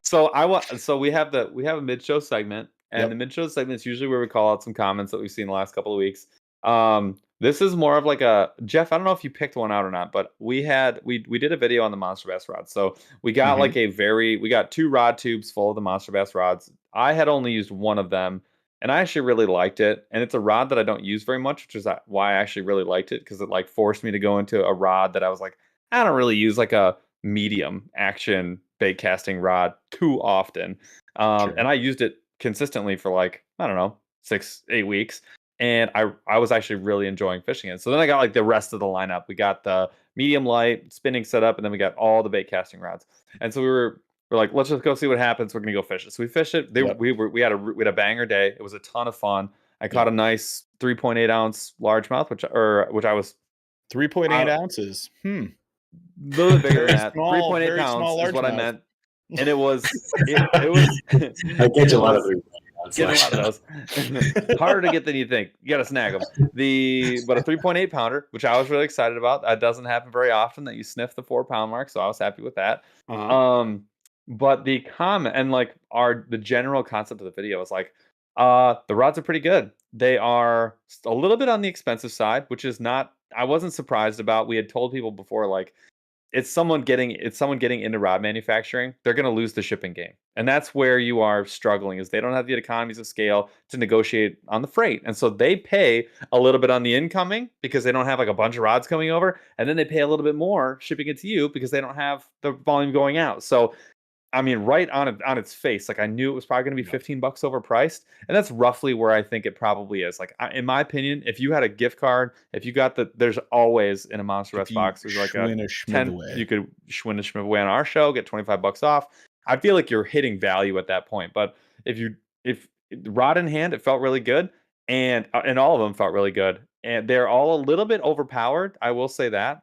So we have a mid-show segment, and the mid-show segment is usually where we call out some comments that we've seen the last couple of weeks. This is more of like a Jeff. I don't know if you picked one out or not, but we did a video on the monster bass rods. So we got we got 2 rod tubes full of the monster bass rods. I had only used one of them, and I actually really liked it. And it's a rod that I don't use very much, which is why I actually really liked it, because it like forced me to go into a rod that I was like, I don't really use like a medium action bait casting rod too often. And I used it consistently for like, I don't know, 6-8 weeks. And I was actually really enjoying fishing it. So then I got like the rest of the lineup. We got the medium light spinning setup, and then we got all the bait casting rods. And so we're like, let's just go see what happens. We're gonna go fish it. So we fished it. We had a banger day. It was a ton of fun. I caught a nice 3.8 ounce largemouth, which I was 3.8 ounces. A little bit bigger than that. 3.8 pounds is what I meant. And it was I get you a lot of them. Get a lot of those. Harder to get than you think. You got to snag them. But a 3.8 pounder, which I was really excited about. That doesn't happen very often that you sniff the 4-pound mark, so I was happy with that. But the comment and like the general concept of the video is like, the rods are pretty good. They are a little bit on the expensive side, which is not. I wasn't surprised about. We had told people before, like, it's someone getting into rod manufacturing, they're going to lose the shipping game. And that's where you are struggling, is they don't have the economies of scale to negotiate on the freight. And so they pay a little bit on the incoming because they don't have like a bunch of rods coming over. And then they pay a little bit more shipping it to you because they don't have the volume going out. So, I mean, right on its face, like I knew it was probably going to be $15 overpriced, and that's roughly where I think it probably is. Like, in my opinion, if you had a gift card, if you got there's always in a Monster Bass box, there's like a 10. You could win a schmiveaway on our show, get $25 off. I feel like you're hitting value at that point. But if rod in hand, it felt really good, and all of them felt really good, and they're all a little bit overpowered. I will say that.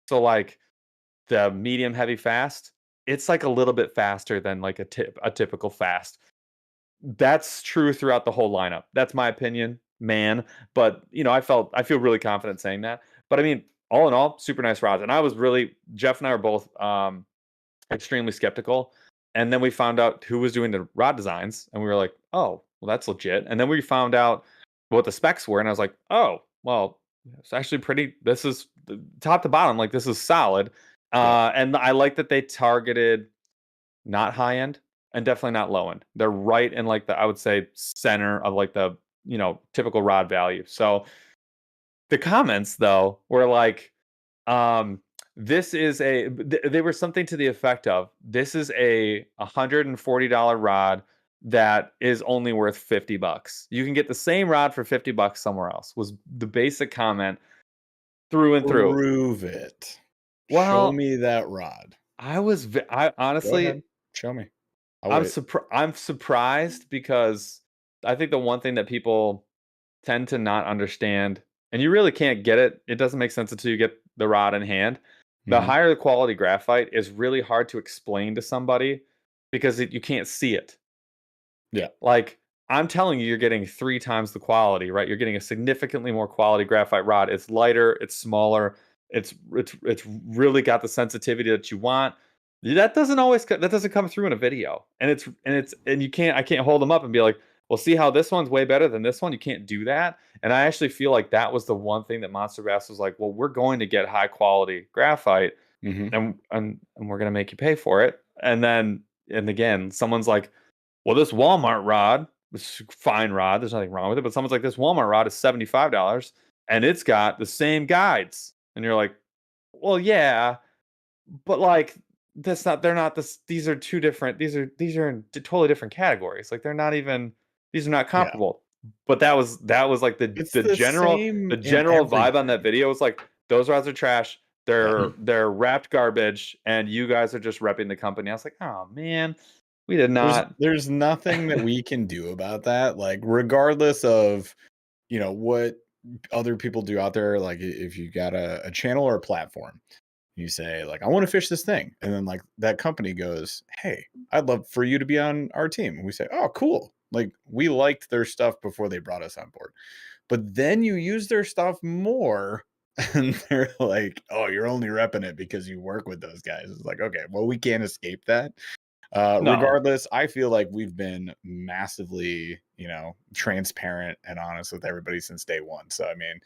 So like the medium, heavy, fast. It's like a little bit faster than like a typical fast. That's true throughout the whole lineup. That's my opinion, man. But I feel really confident saying that. But I mean, all in all, super nice rods. And Jeff and I were both extremely skeptical. And then we found out who was doing the rod designs, and we were like, oh, well, that's legit. And then we found out what the specs were, and I was like, oh, well, it's actually pretty. This is top to bottom, like this is solid. And I like that they targeted not high end and definitely not low end. They're right in like I would say center of like the, typical rod value. So the comments though were like, this is they were something to the effect of, this is a $140 rod that is only worth $50. You can get the same rod for $50 somewhere else, was the basic comment through and through. Prove it. Well, show me that rod. I honestly, show me. I'm surprised, because I think the one thing that people tend to not understand, and you really can't get it, it doesn't make sense until you get the rod in hand. The higher the quality graphite is really hard to explain to somebody because you can't see it. Yeah. Like I'm telling you, you're getting 3 times the quality, right? You're getting a significantly more quality graphite rod. It's lighter, it's smaller, it's really got the sensitivity that you want. That doesn't come through in a video. And you can't I can't hold them up and be like, "Well, see how this one's way better than this one?" You can't do that. And I actually feel like that was the one thing that Monster Bass was like, "Well, we're going to get high quality graphite Mhm. and we're going to make you pay for it." And again, someone's like, "Well, this Walmart rod, this fine rod, there's nothing wrong with it." But someone's like, "This Walmart rod is $75 and it's got the same guides." And you're like, "Well, yeah, but like that's not they're not this these are two different these are in totally different categories. Like these are not Yeah. comparable." But that was like It's the the general same the in general vibe on that everything. video was like, "Those rods are trash. Yeah. They're wrapped garbage and you guys are just repping the company." I was like, "Oh man, we did There's not." there's nothing that we can do about that, like, regardless of, what other people do out there, like, if you got a channel or a platform, you say, like, "I wanna fish this thing," and then, like, that company goes, "Hey, I'd love for you to be on our team," and we say, "Oh, cool." Like, we liked their stuff before they brought us on board. But then you use their stuff more, and they're like, "Oh, you're only repping it because you work with those guys." It's like, "Okay, well, we can't escape that." No. Regardless, I feel like we've been massively, transparent and honest with everybody since day one. So, I mean,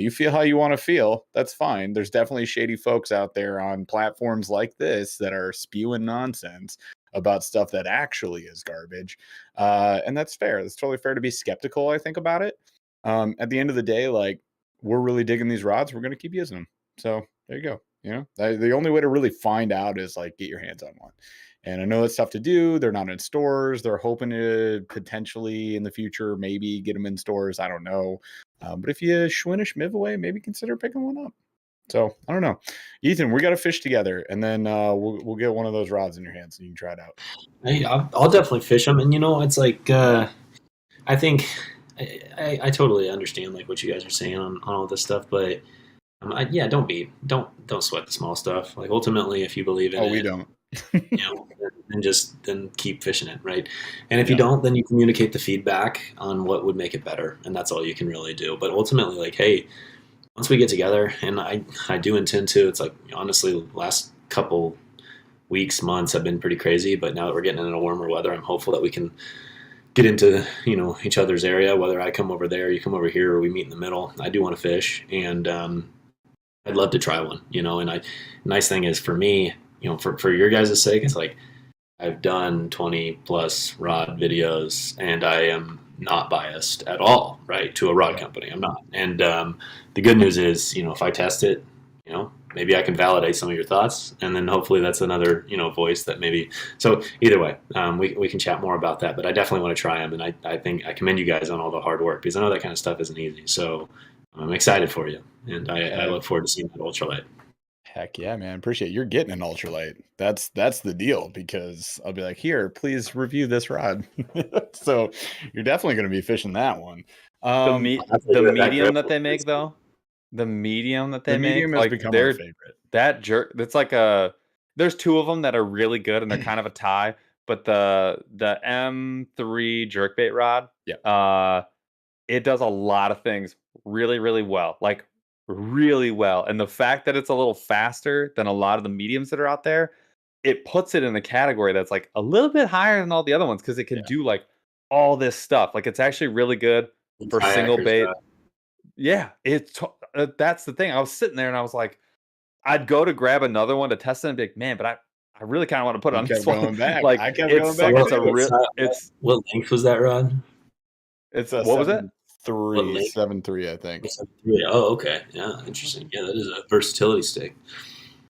you feel how you want to feel. That's fine. There's definitely shady folks out there on platforms like this that are spewing nonsense about stuff that actually is garbage. And that's fair. It's totally fair to be skeptical, I think, about it. At the end of the day, like, we're really digging these rods. We're going to keep using them. So, there you go. The only way to really find out is like get your hands on one. And I know it's tough to do. They're not in stores. They're hoping to potentially in the future maybe get them in stores. I don't know. But if you schwinn a schmiv away, maybe consider picking one up. So I don't know. Ethan, we got to fish together, and then we'll get one of those rods in your hands and you can try it out. Hey, I'll definitely fish them, and it's like I think I totally understand like what you guys are saying on all this stuff, but yeah, don't sweat the small stuff. Like ultimately, if you believe in Oh, we it, don't. then keep fishing it, right? And if you Yeah. don't, then you communicate the feedback on what would make it better, and that's all you can really do. But ultimately, like, hey, once we get together, and I do intend to. It's like honestly, last couple weeks, months have been pretty crazy, but now that we're getting into warmer weather, I'm hopeful that we can get into each other's area. Whether I come over there, you come over here, or we meet in the middle. I do want to fish, and I'd love to try one. And nice thing is for me, for your guys' sake, it's like I've done 20 plus rod videos, and I am not biased at all, right, to a rod Yeah. company. I'm not. And the good news is, if I test it, maybe I can validate some of your thoughts, and then hopefully that's another, voice that maybe. So either way, we can chat more about that. But I definitely want to try them, and I think I commend you guys on all the hard work because I know that kind of stuff isn't easy. So I'm excited for you, and I look forward to seeing that ultralight. Heck yeah, man. Appreciate you're getting an ultralight. That's the deal because I'll be like, here, please review this rod. So you're definitely going to be fishing that one. The medium that they make though, the medium that The they make, medium has like become our they're favorite. that jerk. It's like there's two of them that are really good and they're kind of a tie. But the M3 jerkbait rod, Yeah. it does a lot of things really, really well. Like really well. And the fact that it's a little faster than a lot of the mediums that are out there, it puts it in the category that's like a little bit higher than all the other ones because it can Yeah. do like all this stuff. Like it's actually really good for single Kayakers, bait. Yeah, that's the thing. I was sitting there and I was like, I'd go to grab another one to test it and be like, man, but I really kind of want to put it You on this kept one. going back. Like I kept going it's back it's a too. real what length was that rod? It's a what was it? 7.3, length? 7.3, I think. Oh, okay. Yeah, interesting. Yeah, that is a versatility stick.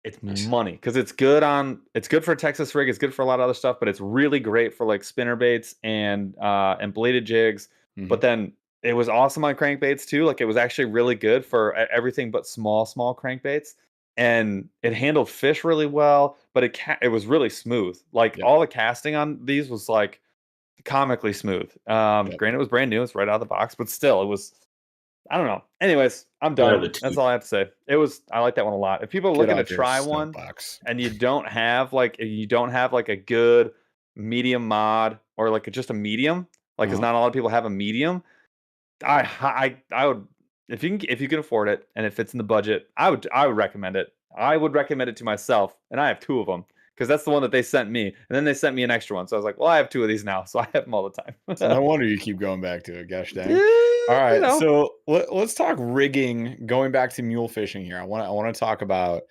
It's Nice. money because it's good for a Texas rig. It's good for a lot of other stuff, but it's really great for like spinner baits and bladed jigs. Mhm. But then it was awesome on crankbaits too. Like it was actually really good for everything but small crankbaits, and it handled fish really well. But it was really smooth. Like Yep. all the casting on these was like comically smooth. Yep. Granted, it was brand new. It's right out of the box, but still, it was. I don't know. Anyways, I'm Out of done. the That's teeth. all I have to say. I like that one a lot. If people are Get looking to off your try one soapbox. and you don't have like a good medium mod or like just a medium, Like, because not a lot of people have a medium. I would, if you can afford it and it fits in the budget, I would recommend it. I would recommend it to myself, and I have 2 of them because that's the one that they sent me, and then they sent me an extra one. So I was like, well, I have 2 of these now, so I have them all the time. So no wonder you keep going back to it. Gosh dang. Yeah, All right, you know. so let's talk rigging. Going back to mule fishing here, I want to talk about.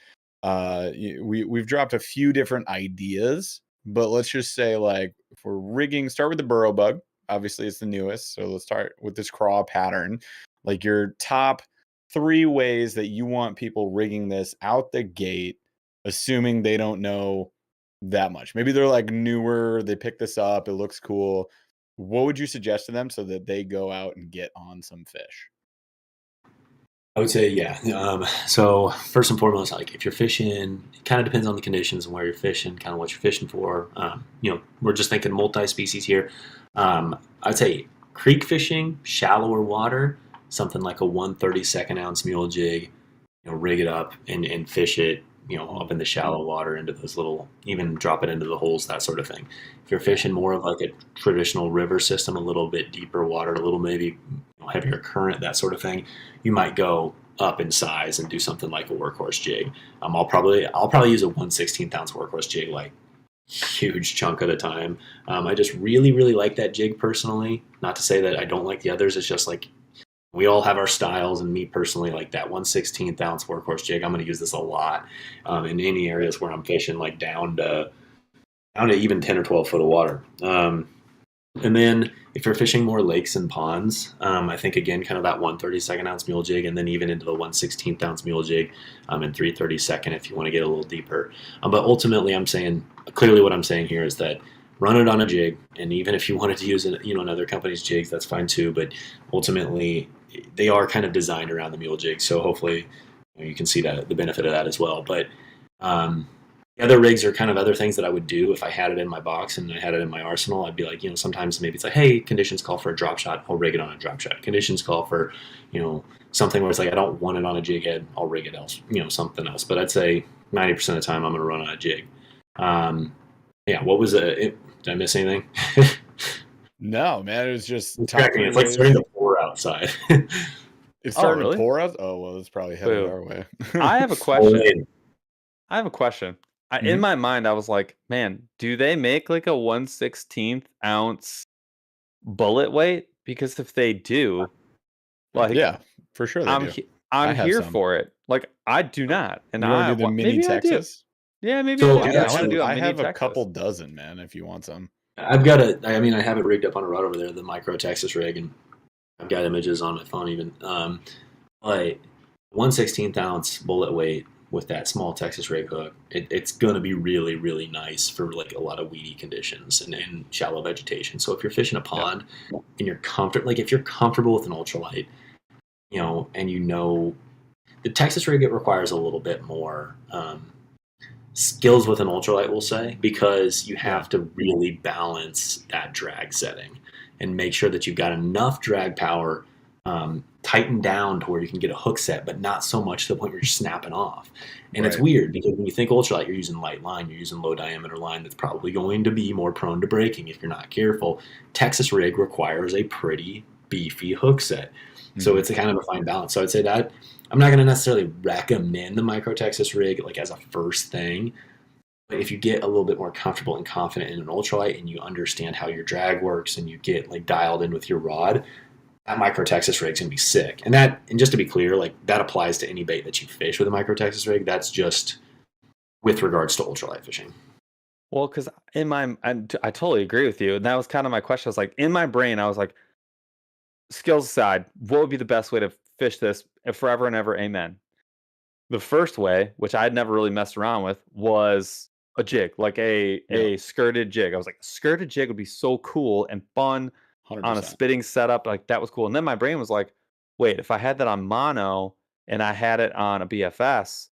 We've dropped a few different ideas, but let's just say, like, if we're rigging, start with the burrow bug. Obviously, it's the newest, so let's start with this craw pattern. Like, your top 3 ways that you want people rigging this out the gate, assuming they don't know that much. Maybe they're like newer, they pick this up, it looks cool. What would you suggest to them so that they go out and get on some fish? I would say, yeah. So first and foremost, like if you're fishing, it kind of depends on the conditions and where you're fishing, kind of what you're fishing for. We're just thinking multi-species here. I'd say creek fishing, shallower water, something like a 1/32 ounce mule jig, rig it up and fish it, up in the shallow water into those little, even drop it into the holes, that sort of thing. If you're fishing more of like a traditional river system, a little bit deeper water, a little maybe heavier current, that sort of thing, you might go up in size and do something like a workhorse jig. I'll probably use a 1/16 ounce workhorse jig, like huge chunk of the time. I just really, really like that jig personally. Not to say that I don't like the others. It's just like we all have our styles, and me personally, like that 1/16 ounce workhorse jig, I'm going to use this a lot in any areas where I'm fishing, like down to even 10 or 12 foot of water. And then if you're fishing more lakes and ponds, I think, again, kind of that 1/32 ounce mule jig, and then even into the 1/16 ounce mule jig and 3/32 if you want to get a little deeper. But ultimately, clearly what I'm saying here is that run it on a jig, and even if you wanted to use another company's jigs, that's fine too. But ultimately, they are kind of designed around the mule jig, so hopefully you can see the benefit of that as well. But the other rigs are kind of other things that I would do if I had it in my box and I had it in my arsenal. I'd be like, sometimes maybe it's like, hey, conditions call for a drop shot, I'll rig it on a drop shot. Conditions call for, something where it's like I don't want it on a jig head, I'll rig it else, something else. But I'd say 90% of the time I'm going to run on a jig. What was it? Did I miss anything? No, man, it was just it's like starting to pour outside. It's starting really? to pour out. Oh well, it's probably headed our way. I have a question. In my mind, I was like, man, do they make like a 1/16 ounce bullet weight? Because if they do, like, yeah, for sure they do. I'm here for it. Like, I do not, and you want to do the mini Texas? Yeah, maybe So I do. I have a couple dozen, man. If you want some, I have it rigged up on a rod over there, the micro Texas rig, and I've got images on my phone even. Like 1/16 ounce bullet weight with that small Texas rig hook, it's going to be really, really nice for like a lot of weedy conditions and shallow vegetation. So if you're fishing a pond and you're comfortable, like if you're comfortable with an ultralight, and the Texas rig, it requires a little bit more skills with an ultralight, we'll say, because you have to really balance that drag setting and make sure that you've got enough drag power tightened down to where you can get a hook set, but not so much to the point where you're snapping off. And It's weird because when you think ultralight, you're using light line, you're using low diameter line that's probably going to be more prone to breaking if you're not careful. Texas rig requires a pretty beefy hook set. So it's a kind of a fine balance. So I'd say that I'm not going to necessarily recommend the micro Texas rig like as a first thing. But if you get a little bit more comfortable and confident in an ultralight and you understand how your drag works and you get like dialed in with your rod, that micro Texas rig's gonna be sick. And just to be clear, like that applies to any bait that you fish with a micro Texas rig. That's just with regards to ultralight fishing. Well, because I totally agree with you, and that was kind of my question. I was like, in my brain, I was like, skills aside, what would be the best way to fish this forever and ever? Amen. The first way, which I'd never really messed around with, was a jig, like a skirted jig. I was like, a skirted jig would be so cool and fun 100%. on a spitting setup. Like, that was cool. And then my brain was like, wait, if I had that on mono and I had it on a BFS,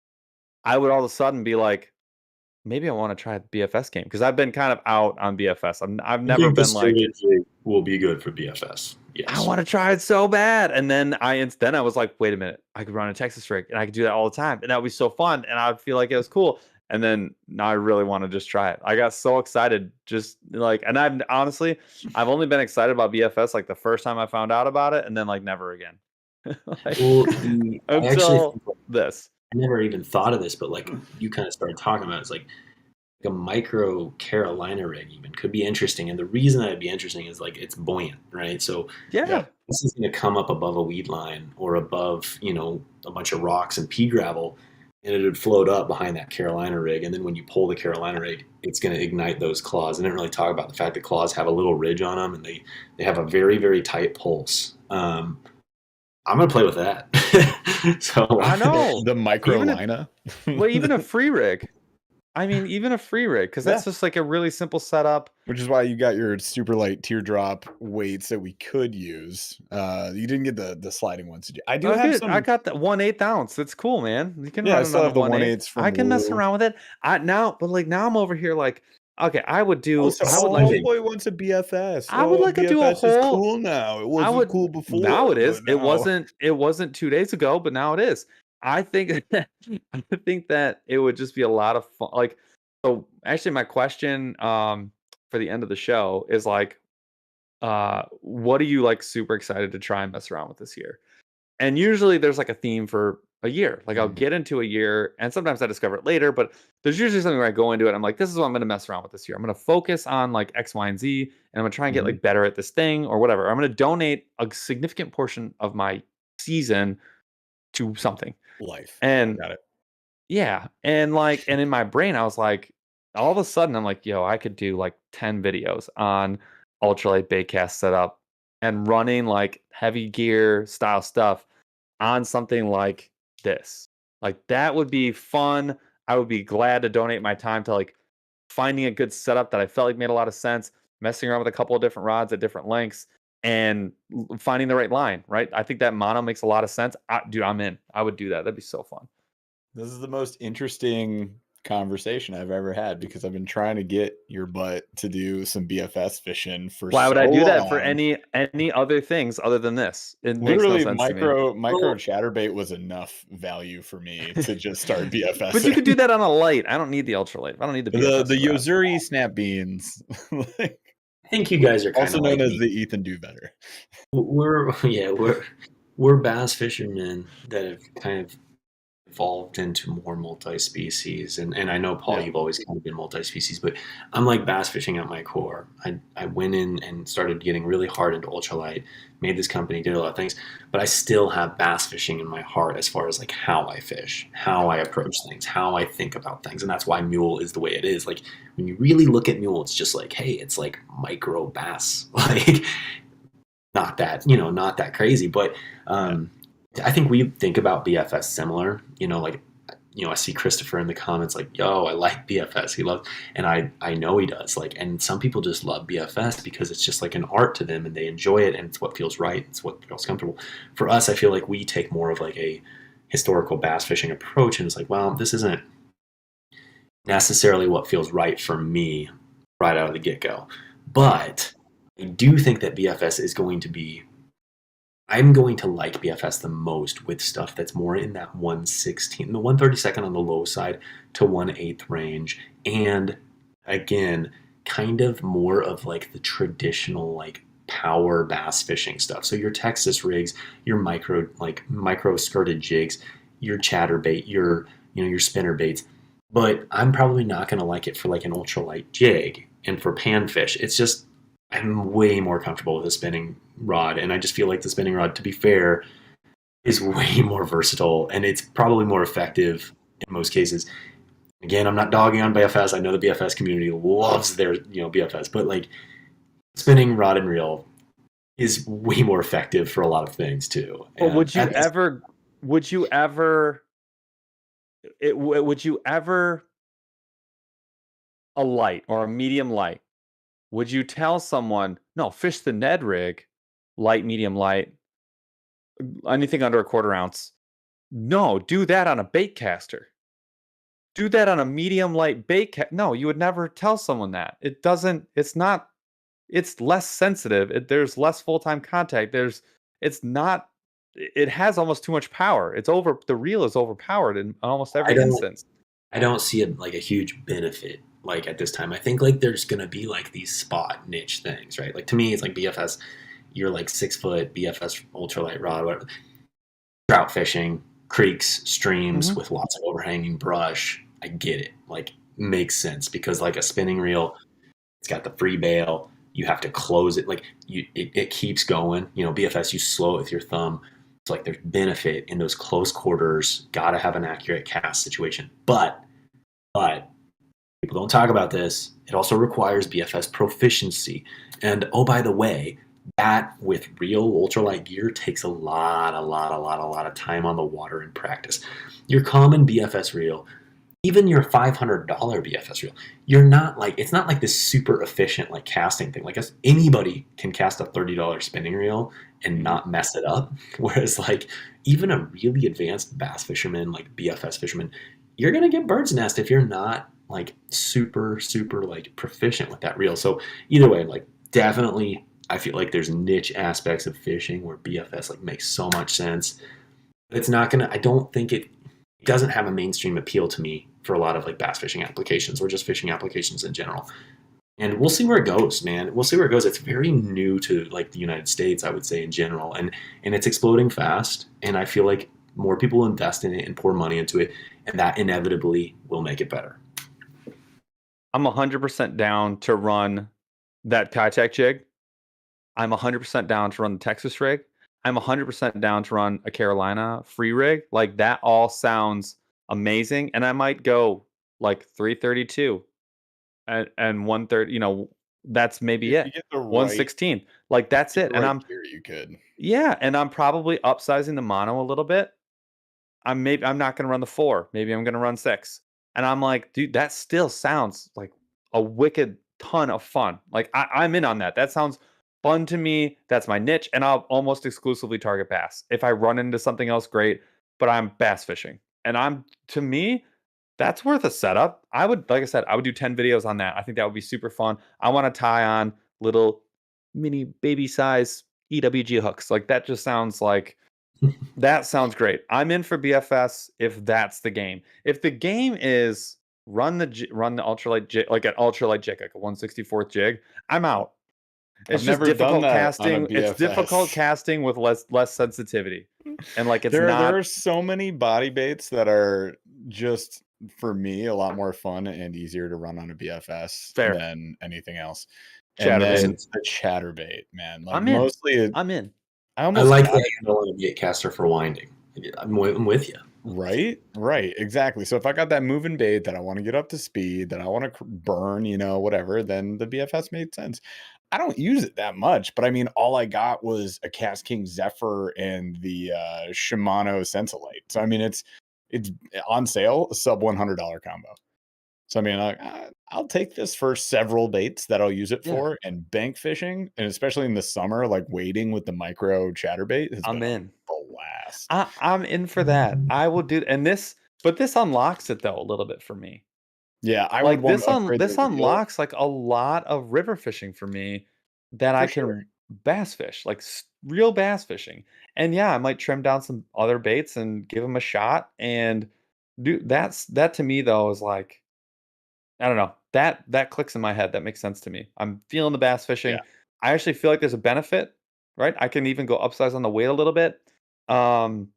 I would all of a sudden be like, maybe I want to try the BFS game, because I've been kind of out on BFS. I've never been like, jig will be good for BFS. Yes. I want to try it so bad. And then I was like, wait a minute, I could run a Texas rig and I could do that all the time. And that would be so fun. And I would feel like it was cool. And then now I really want to just try it. I got so excited, just like, and I've only been excited about BFS like the first time I found out about it, and then like never again. Like, Well, I actually until think, like, this. I never even thought of this, but like you kind of started talking about it, it's like a micro Carolina rig even could be interesting. And the reason that it'd be interesting is like it's buoyant, right? So Yeah. this is going to come up above a weed line or above, a bunch of rocks and pea gravel, and it would float up behind that Carolina rig. And then when you pull the Carolina rig, it's going to ignite those claws. I didn't really talk about the fact that claws have a little ridge on them, and they have a very, very tight pulse. I'm going to play with that. So I know. The microlina. Well, even a free rig. I mean, even a free rig, because that's just like a really simple setup. Which is why you got your super light teardrop weights that we could use. You didn't get the sliding ones. I do have some. I got the 1/8 ounce. That's cool, man. You can Yeah, I run still it have the on 1/8 from I can mess Lou. around with it. Now I'm over here like, okay, I would do. Oh, so I would like. boy wants a BFS. I would like to do a BFS is whole- cool now. It wasn't cool before. Now it is. but It now- wasn't 2 days ago, but now it is. I think that it would just be a lot of fun. Like, so actually, my question for the end of the show is like, what are you like super excited to try and mess around with this year? And usually there's like a theme for a year. Like I'll get into a year, and sometimes I discover it later, but there's usually something where I go into it. I'm like, this is what I'm going to mess around with this year. I'm going to focus on like X, Y, and Z, and I'm going to try and get like better at this thing or whatever. I'm going to donate a significant portion of my season to something. Life. And Got it. yeah. And like, and in my brain, I was like, all of a sudden, I'm like, yo, I could do like 10 videos on ultralight baitcast setup and running like heavy gear style stuff on something like this. Like that would be fun. I would be glad to donate my time to like finding a good setup that I felt like made a lot of sense, messing around with a couple of different rods at different lengths, and finding the right line, right? I think that mono makes a lot of sense. Dude, I'm in. I would do that. That'd be so fun. This is the most interesting conversation I've ever had because I've been trying to get your butt to do some BFS fishing for Why would so I do that for long. any other things other than this? It Literally, makes no sense to me. micro chatterbait was enough value for me to just start BFS. But you could do that on a light. I don't need the ultralight. I don't need the BFS the for that. Yozuri snap beans. Like, I think you guys are kind also of known like as me. the Ethan Do Better. We're bass fishermen that have kind of evolved into more multi-species, and I know, Paul, you've always kind of been multi-species, but I'm like bass fishing at my core. I went in and started getting really hard into ultralight, made this company, did a lot of things, but I still have bass fishing in my heart as far as like how I fish, how I approach things, how I think about things, and that's why mule is the way it is. Like when you really look at mule, it's just like, hey, it's like micro bass, like not that crazy, but I think we think about BFS similar, I see Christopher in the comments like, yo, I like BFS. He loves, and I know he does. Like, and some people just love BFS because it's just like an art to them and they enjoy it and it's what feels right. It's what feels comfortable. For us, I feel like we take more of like a historical bass fishing approach, and it's like, well, this isn't necessarily what feels right for me right out of the get-go. But I do think that BFS is going to be, I'm going to like BFS the most with stuff that's more in that 1/16, the 1/32 on the low side to 1/8 range. And again, kind of more of like the traditional like power bass fishing stuff. So your Texas rigs, your micro skirted jigs, your chatterbait, your spinner baits. But I'm probably not going to like it for like an ultralight jig and for panfish. It's just, I'm way more comfortable with a spinning rod, and I just feel like the spinning rod, to be fair, is way more versatile, and it's probably more effective in most cases. Again, I'm not dogging on BFS. I know the BFS community loves their BFS, but like spinning rod and reel is way more effective for a lot of things too. But And would you ever a light or a medium light? Would you tell someone, no, fish the Ned rig, light, medium light, anything under a 1/4 ounce? No, do that on a bait caster. Do that on a medium light bait No, you would never tell someone that. It's less sensitive. There's less full-time contact. It has almost too much power. The reel is overpowered in almost every instance. I don't see a huge benefit like at this time. I think like there's gonna be like these spot niche things, right? Like to me, it's like BFS. You're like 6 foot BFS ultralight rod, whatever. Trout fishing, creeks, streams with lots of overhanging brush. I get it. Like makes sense because like a spinning reel, it's got the free bail. You have to close it. Like it keeps going. You know, BFS, you slow it with your thumb. It's like there's benefit in those close quarters. Got to have an accurate cast situation. But people don't talk about this. It also requires BFS proficiency. And oh, by the way, that with real ultralight gear takes a lot of time on the water in practice. Your common BFS reel, even your $500 BFS reel, it's not like this super efficient like casting thing. Like anybody can cast a $30 spinning reel and not mess it up. Whereas like even a really advanced bass fisherman, like BFS fisherman, you're gonna get bird's nest if you're not like super like proficient with that reel. So either way, like definitely I feel like there's niche aspects of fishing where BFS like makes so much sense. It's not gonna, I don't think it doesn't have a mainstream appeal to me for a lot of like bass fishing applications or just fishing applications in general. And we'll see where it goes, man. We'll see where it goes. It's very new to like the United States, I would say in general, and it's exploding fast. And I feel like more people will invest in it and pour money into it, and that inevitably will make it better. I'm 100% down to run that Kitech jig. I'm 100% down to run the Texas rig. I'm 100% down to run a Carolina free rig. Like that all sounds amazing. And I might go like 332 and 130, you know, that's maybe If it. you get the right, 116. Like that's it. And gear, you could. Yeah, and I'm probably upsizing the mono a little bit. I'm not going to run the 4. Maybe I'm going to run 6. And I'm like, dude, that still sounds like a wicked ton of fun. Like I'm in on that. That sounds fun to me. That's my niche, and I'll almost exclusively target bass. If I run into something else, great. But I'm bass fishing, and to me, that's worth a setup. I would, like I said, I would do 10 videos on that. I think that would be super fun. I want to tie on little mini baby size EWG hooks. Like that just sounds like that sounds great. I'm in for BFS if that's the game. If the game is run the ultralight jig, like an ultralight jig, like a 1/64th jig, I'm out. It's I've just never difficult done that casting. on a It's difficult BFS. casting with less sensitivity, and like there are so many body baits that are just for me a lot more fun and easier to run on a BFS than anything else. And then the chatterbait, man. Like I'm in. mostly, I'm in. I like the handle on a bait caster for winding. I'm with you. Right, exactly. So if I got that moving bait that I want to get up to speed, that I want to burn, you know, whatever, then the BFS made sense. I don't use it that much, but I mean, all I got was a Cast King Zephyr and the Shimano Sensolite. So I mean, it's on sale, a sub $100 combo. So I mean, I'll take this for several baits that I'll use it for, and bank fishing, and especially in the summer, like wading with the micro chatterbait. I'm in. Blast. I'm in for that. I will do, and this unlocks it though a little bit for me. Yeah, I like would this unlocks like a lot of river fishing for me that I can bass fish, like real bass fishing. And yeah, I might trim down some other baits and give them a shot. And that to me though is like, I don't know, that clicks in my head. That makes sense to me. I'm feeling the bass fishing. I actually feel like there's a benefit, right? I can even go upsize on the weight a little bit. And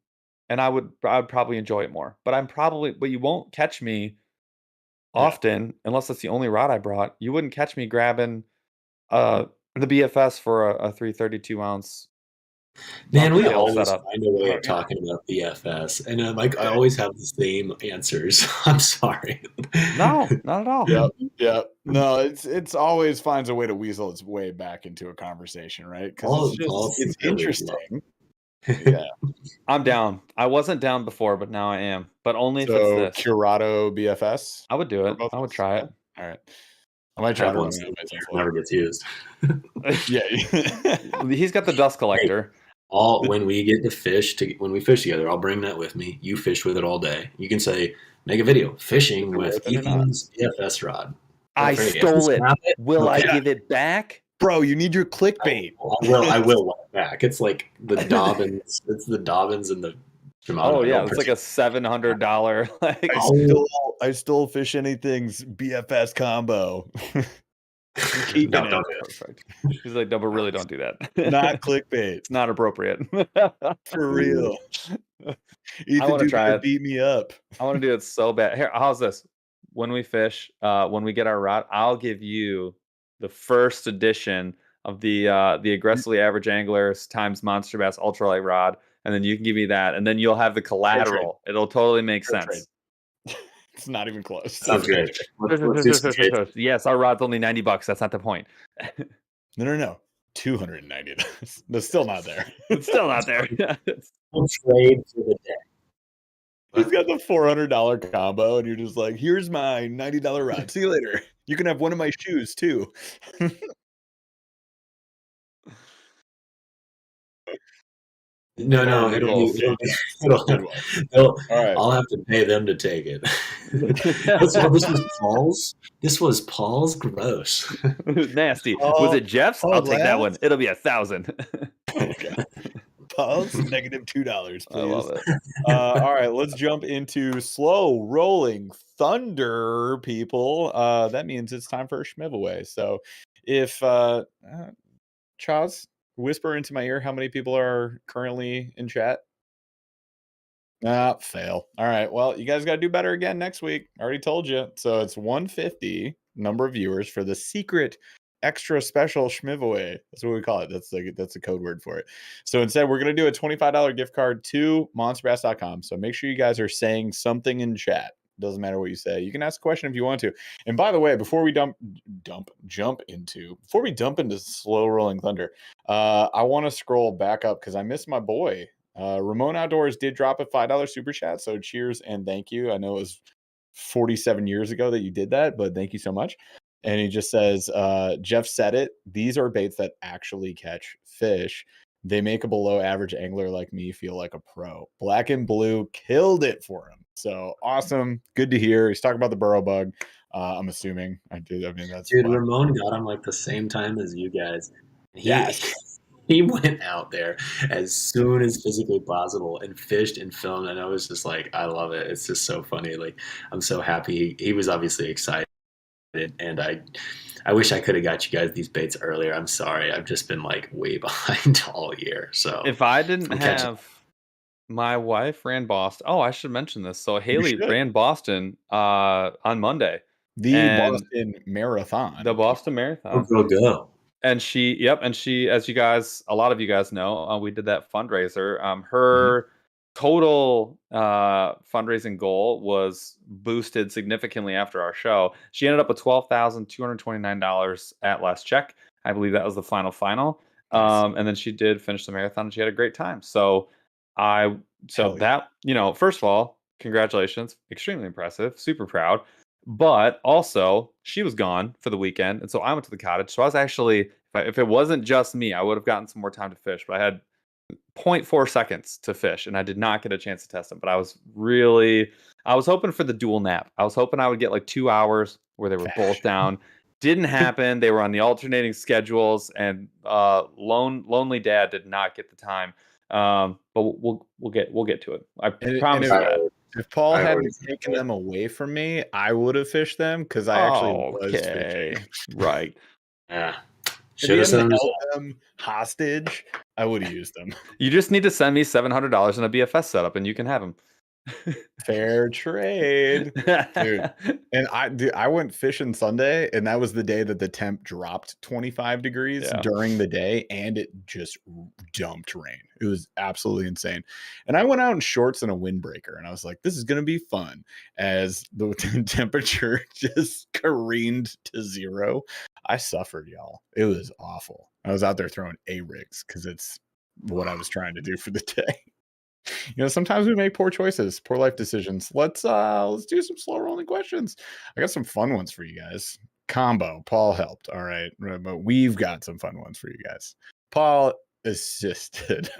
I would probably enjoy it more. But you won't catch me often, unless that's the only rod I brought. You wouldn't catch me grabbing the BFS for a 332 ounce. Man, we always find a way of talking about BFS, and I always have the same answers. I'm sorry. No, not at all. Yep. No, it's always finds a way to weasel its way back into a conversation, right? Because it's interesting. Yeah, I'm down. I wasn't down before, but now I am. But only if so it's this. Curado BFS. I would do it. I would try it. All right. I might try one. Never gets used. Yeah, he's got the dust collector. When we get to fish together, I'll bring that with me. You fish with it all day. You can say, make a video fishing with Ethan's BFS rod. I stole it. Will I give it back? Bro, you need your clickbait. I will want it back. It's like the Dobbins. It's the Dobbins and the Shimano. Oh yeah, it's like a $700. Like, I stole Fish Anything's BFS combo. Keeping No, it. don't do it. Perfect. He's like, no, but really don't do that. Not clickbait. It's not appropriate. For real. I want to try it. Beat me up. I want to do it so bad. Here, how's this? When we fish, when we get our rod, I'll give you the first edition of the aggressively average anglers times monster bass ultralight rod, and then you can give me that, and then you'll have the collateral. It'll totally make sense. It's not even close. Sounds great. Let's do some trades. Yes, our rod's only $90. That's not the point. No. $290. That's still not there. It's still not there. We'll trade for the day. He's got the $400 combo, and you're just like, here's my $90 rod. See you later. You can have one of my shoes too. No, All right. I'll have to pay them to take it. This was Paul's. This was Paul's. Gross. Nasty. Was it Jeff's? I'll take that one. It'll be $1,000. Okay. Paul's -$2, please. I love it. All right, let's jump into slow rolling thunder, people. That means it's time for a schmiveaway. So if Chaz, whisper into my ear how many people are currently in chat. Fail. All right. Well, you guys got to do better again next week. I already told you. So it's 150 number of viewers for the secret extra special schmiveaway. That's what we call it. That's a code word for it. So instead, we're going to do a $25 gift card to monsterbass.com. So make sure you guys are saying something in chat. Doesn't matter what you say. You can ask a question if you want to. And by the way, before we jump into slow rolling thunder, I want to scroll back up because I missed my boy. Ramon Outdoors did drop a $5 super chat. So cheers and thank you. I know it was 47 years ago that you did that, but thank you so much. And he just says, Jeff said it. These are baits that actually catch fish. They make a below average angler like me feel like a pro. Black and Blue killed it for him. So awesome. Good to hear. He's talking about the Burrow bug. I'm assuming I did. I mean, that's dude. fun. Ramon got him like the same time as you guys. He went out there as soon as physically possible and fished and filmed. And I was just like, I love it. It's just so funny. Like, I'm so happy. He was obviously excited. And I wish I could have got you guys these baits earlier. I'm sorry. I've just been like way behind all year. So if I didn't have my wife ran Boston. Oh, I should mention this. So Haley ran Boston on Monday. Boston Marathon. The Boston Marathon. Go. And she, as you guys, a lot of you guys know, we did that fundraiser. Her total fundraising goal was boosted significantly after our show. She ended up with $12,229 at last check. I believe that was the final. Nice. And then she did finish the marathon and she had a great time. So that, first of all, congratulations. Extremely impressive. Super proud. But also, she was gone for the weekend. And so I went to the cottage. So I was actually, if it wasn't just me, I would have gotten some more time to fish. But I had 0.4 seconds to fish, and I did not get a chance to test them. But I was hoping for the dual nap. I was hoping I would get like 2 hours where they were both down. Didn't happen. They were on the alternating schedules, and lonely dad did not get the time. But we'll get to it. I promise you that. If Paul hadn't taken them away from me, I would have fished them because I actually was fishing. Right. Yeah. Should have held them hostage. I would have used them. You just need to send me $700 in a BFS setup, and you can have them. Fair trade, dude. And I went fishing Sunday, and that was the day that the temp dropped 25 degrees during the day, and it just dumped rain. It was absolutely insane. And I went out in shorts and a windbreaker, and I was like, this is going to be fun as the temperature just careened to 0. I suffered, y'all. It was awful. I was out there throwing A-rigs because it's what I was trying to do for the day. Sometimes we make poor choices, poor life decisions. Let's do some slow rolling questions. I got some fun ones for you guys. Combo. Paul helped. All right. But we've got some fun ones for you guys. Paul assisted.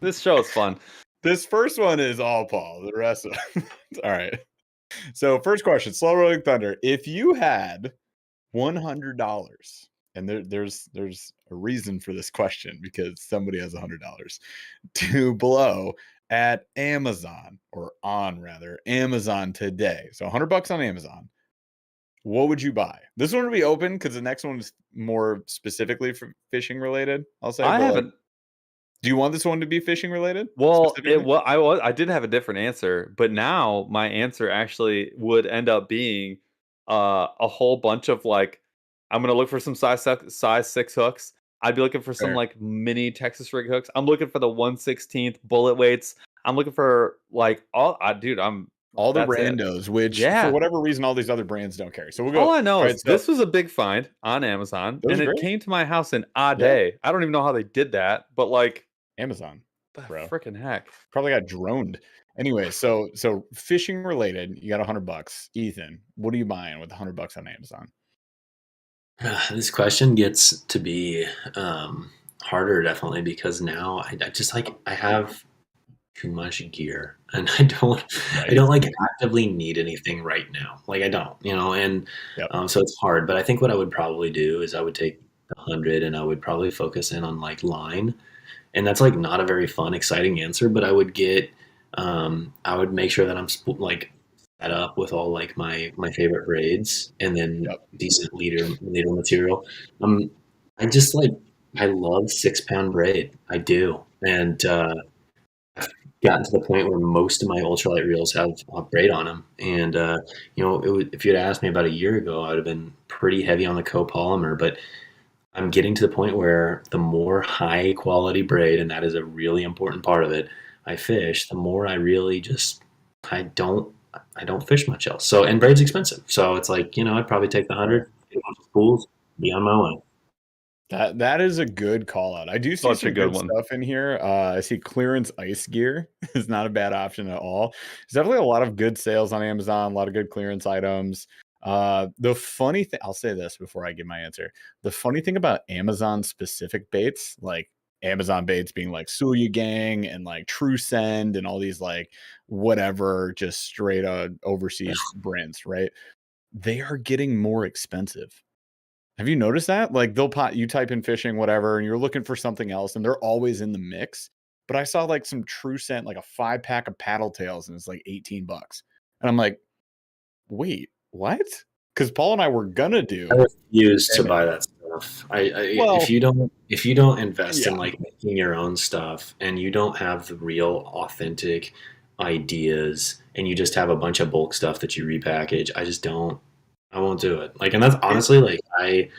This show is fun. This first one is all Paul. The rest of all right. So first question, slow rolling thunder. If you had $100, and there's a reason for this question because somebody has $100 to blow at Amazon Amazon today. So $100 on Amazon. What would you buy? This one will be open because the next one is more specifically for fishing related. I'll say. I But haven't. Do you want this one to be fishing related? Well, Specifically? I did have a different answer, but now my answer actually would end up being a whole bunch of like I'm gonna look for some size 6 hooks. I'd be looking for some Fair. like mini Texas rig hooks. I'm looking for the 1/16th bullet weights. I'm looking for like All the that's it. randos, which for Yeah. whatever reason, all these other brands don't carry. So we'll go. All I know All is right, so this was a big find on Amazon, those and are it great. came to my house in a Yeah. day. I don't even know how they did that, but like Amazon, the bro. freaking heck. Probably got droned. Anyway, so fishing related, you got $100. Ethan, what are you buying with $100 on Amazon? This question gets to be harder, definitely, because now I just like I have too much gear, and I don't like actively need anything right now. Like I don't, and Yep. so it's hard. But I think what I would probably do is I would take the 100 and I would probably focus in on like line, and that's like not a very fun, exciting answer. But I would I would make sure that I'm like set up with all like my favorite braids, and then Yep. decent leader material. I just like I love 6-pound braid. I do, and gotten to the point where most of my ultralight reels have braid on them. And if you'd asked me about a year ago, I would have been pretty heavy on the copolymer. But I'm getting to the point where the more high quality braid, and that is a really important part of it, I fish, the more I really just I don't fish much else. So, and braid's expensive, so it's like I'd probably take the 100, get a bunch of spools, be on my way. That is a good call out. I do see Such a some good good one. stuff in here. I see clearance ice gear is not a bad option at all. There's definitely a lot of good sales on Amazon, a lot of good clearance items. The funny thing, I'll say this before I give my answer. The funny thing about Amazon specific baits, like Amazon baits being like Suya Gang and like True Send and all these like whatever, just straight overseas brands, right? They are getting more expensive. Have you noticed that? Like you type in fishing, whatever, and you're looking for something else, and they're always in the mix. But I saw like some True Scent, like a 5-pack of paddle tails, and it's like $18. And I'm like, wait, what? Because Paul and I were gonna do. I refuse to Same buy here. that stuff. Well, If you don't invest in yeah. like making your own stuff, and you don't have the real authentic ideas, and you just have a bunch of bulk stuff that you repackage, I won't do it. Like, and that's honestly like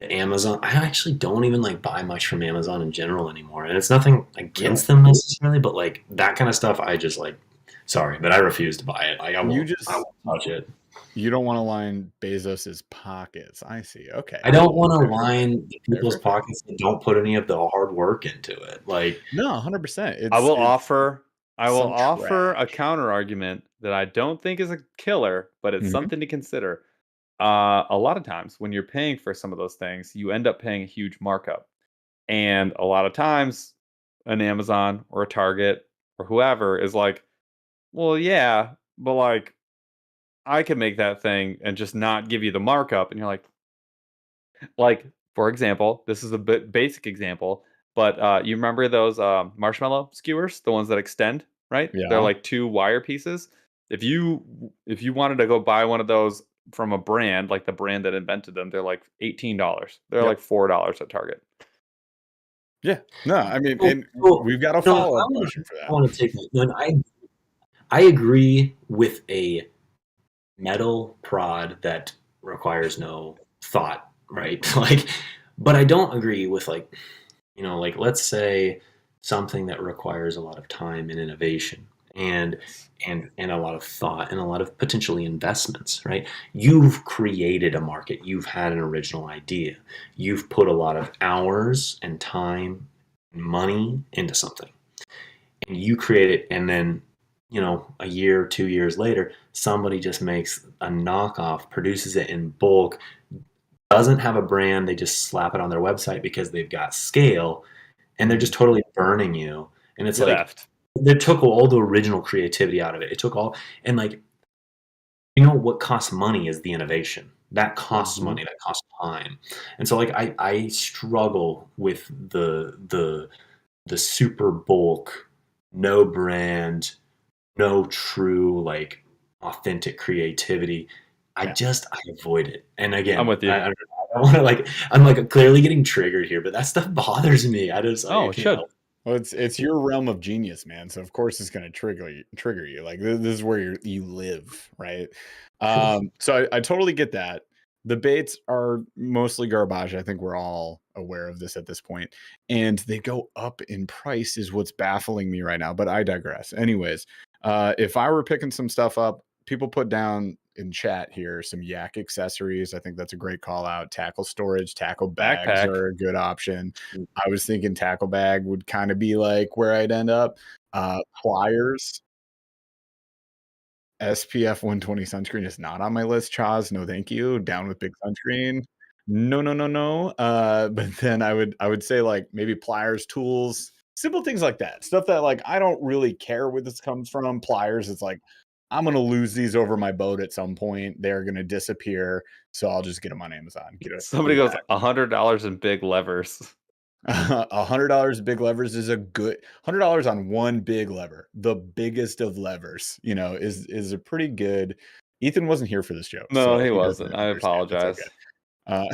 Amazon. I actually don't even like buy much from Amazon in general anymore, and it's nothing against them necessarily, but like that kind of stuff, I just like. Sorry, but I refuse to buy it. Like I won't touch it. You don't want to line Bezos's pockets. I see. Okay. I don't want to line people's pockets that don't put any of the hard work into it. Like no, 100%. I will offer a trash. counter argument that I don't think is a killer, but it's Mhm. something to consider. A lot of times when you're paying for some of those things, you end up paying a huge markup. And a lot of times an Amazon or a Target or whoever is like, well, yeah, but like I can make that thing and just not give you the markup. And you're like, for example, this is a bit basic example, but you remember those marshmallow skewers, the ones that extend, right? They're Yeah. like 2 wire pieces. If you wanted to go buy one of those from a brand, like the brand that invented them, they're like $18. They're Yep. like $4 at Target. Yeah. No, I mean, Well, and well, we've got a I follow-up wanna question for I that. wanna take no, I agree with a metal prod that requires no thought, right? Like, but I don't agree with like, like let's say something that requires a lot of time and innovation and a lot of thought and a lot of potentially investments, right? You've created a market, you've had an original idea, you've put a lot of hours and time and money into something, and you create it, and then a year, 2 years later, somebody just makes a knockoff, produces it in bulk, doesn't have a brand, they just slap it on their website because they've got scale, and they're just totally burning you. And it's like Left. they took all the original creativity out of it. It took all, and like, what costs money is the innovation. That costs money, that costs time. And so like I struggle with the super bulk no brand, no true like authentic creativity. I avoid it. And again, I'm with you. I don't know. I want to like, I'm like clearly getting triggered here, but that stuff bothers me. I just Oh, I it can't should. help. Well, it's your realm of genius, man. So of course it's going to trigger you. Like this is where you live, right? So I totally get that. The baits are mostly garbage. I think we're all aware of this at this point, and they go up in price is what's baffling me right now. But I digress. Anyways, if I were picking some stuff up, people put down in chat here some yak accessories. I think that's a great call out. Tackle storage, tackle bags Backpack. are a good option. I was thinking tackle bag would kind of be like where I'd end up. Pliers, SPF 120 sunscreen is not on my list. Chaz, no, thank you. Down with big sunscreen. No, no, no, no. But then I would say like maybe pliers, tools, simple things like that. Stuff that like I don't really care where this comes from. Pliers, it's like I'm gonna lose these over my boat at some point. They're gonna disappear, so I'll just get them on Amazon. Somebody get goes back. $100 in big levers. $100 big levers is a good $100 on one big lever, the biggest of levers, is a pretty good. Ethan wasn't here for this joke. No, so he doesn't wasn't. I understand. It's apologize. okay.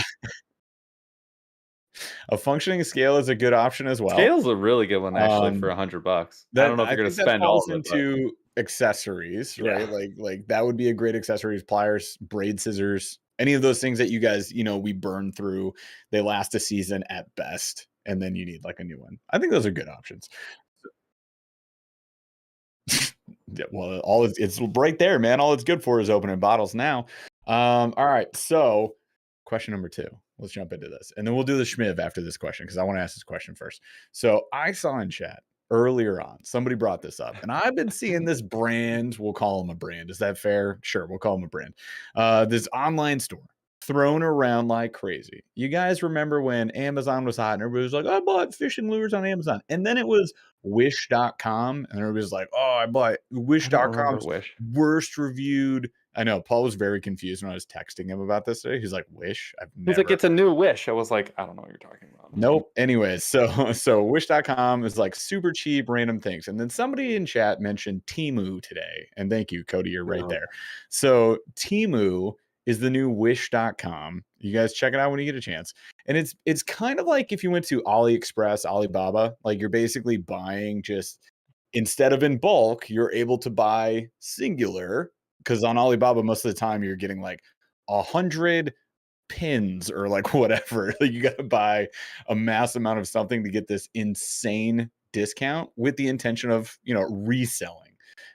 A functioning scale is a good option as well. Scale's a really good one actually for $100. I don't know if you're gonna spend all of it. Into accessories, right? Like that would be a great accessories, pliers, braid scissors, any of those things that you guys, we burn through. They last a season at best, and then you need like a new one. I think those are good options. Yeah, well, it's right there, man. All it's good for is opening bottles now. All right, so question number 2. Let's jump into this, and then we'll do the Schmiv after this question because I want to ask this question first. So I saw in chat earlier on somebody brought this up, and I've been seeing this brand. We'll call them a brand. Is that fair? Sure, we'll call them a brand. This online store thrown around like crazy. You guys remember when Amazon was hot and everybody was like, I bought fishing lures on Amazon, and then it was wish.com, and everybody was like, oh, I bought wish.com's Wish. worst reviewed. I know Paul was very confused when I was texting him about this today. He's like, Wish? I've never. He's like, it's a new Wish. I was like, I don't know what you're talking about. Nope. Anyways, so wish.com is like super cheap, random things. And then somebody in chat mentioned Teemu today. And thank you, Cody, you're right there. So Teemu is the new wish.com. You guys check it out when you get a chance. And it's kind of like if you went to AliExpress, Alibaba, like you're basically buying just instead of in bulk, you're able to buy singular. Because on Alibaba, most of the time you're getting like 100 pins or like whatever. Like you got to buy a mass amount of something to get this insane discount with the intention of, reselling.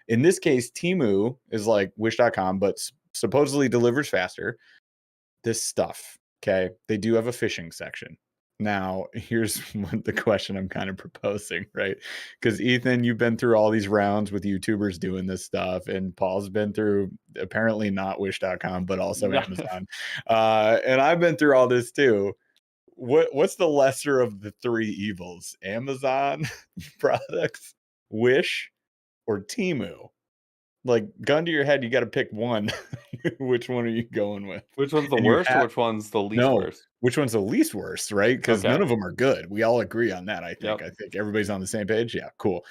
In this case, Teemu is like wish.com, but supposedly delivers faster. This stuff, okay? They do have a fishing section. Now, here's the question I'm kind of proposing, right? Because Ethan, you've been through all these rounds with YouTubers doing this stuff, and Paul's been through apparently not wish.com, but also Amazon. And I've been through all this too. What's the lesser of the 3 evils? Amazon products, Wish, or Teemu? Like, gun to your head, you got to pick one. Which one are you going with? Which one's the worst or which one's the least worst? Which one's the least worst, right? Because none of them are good. We all agree on that, I think. I think everybody's on the same page. Yeah, cool.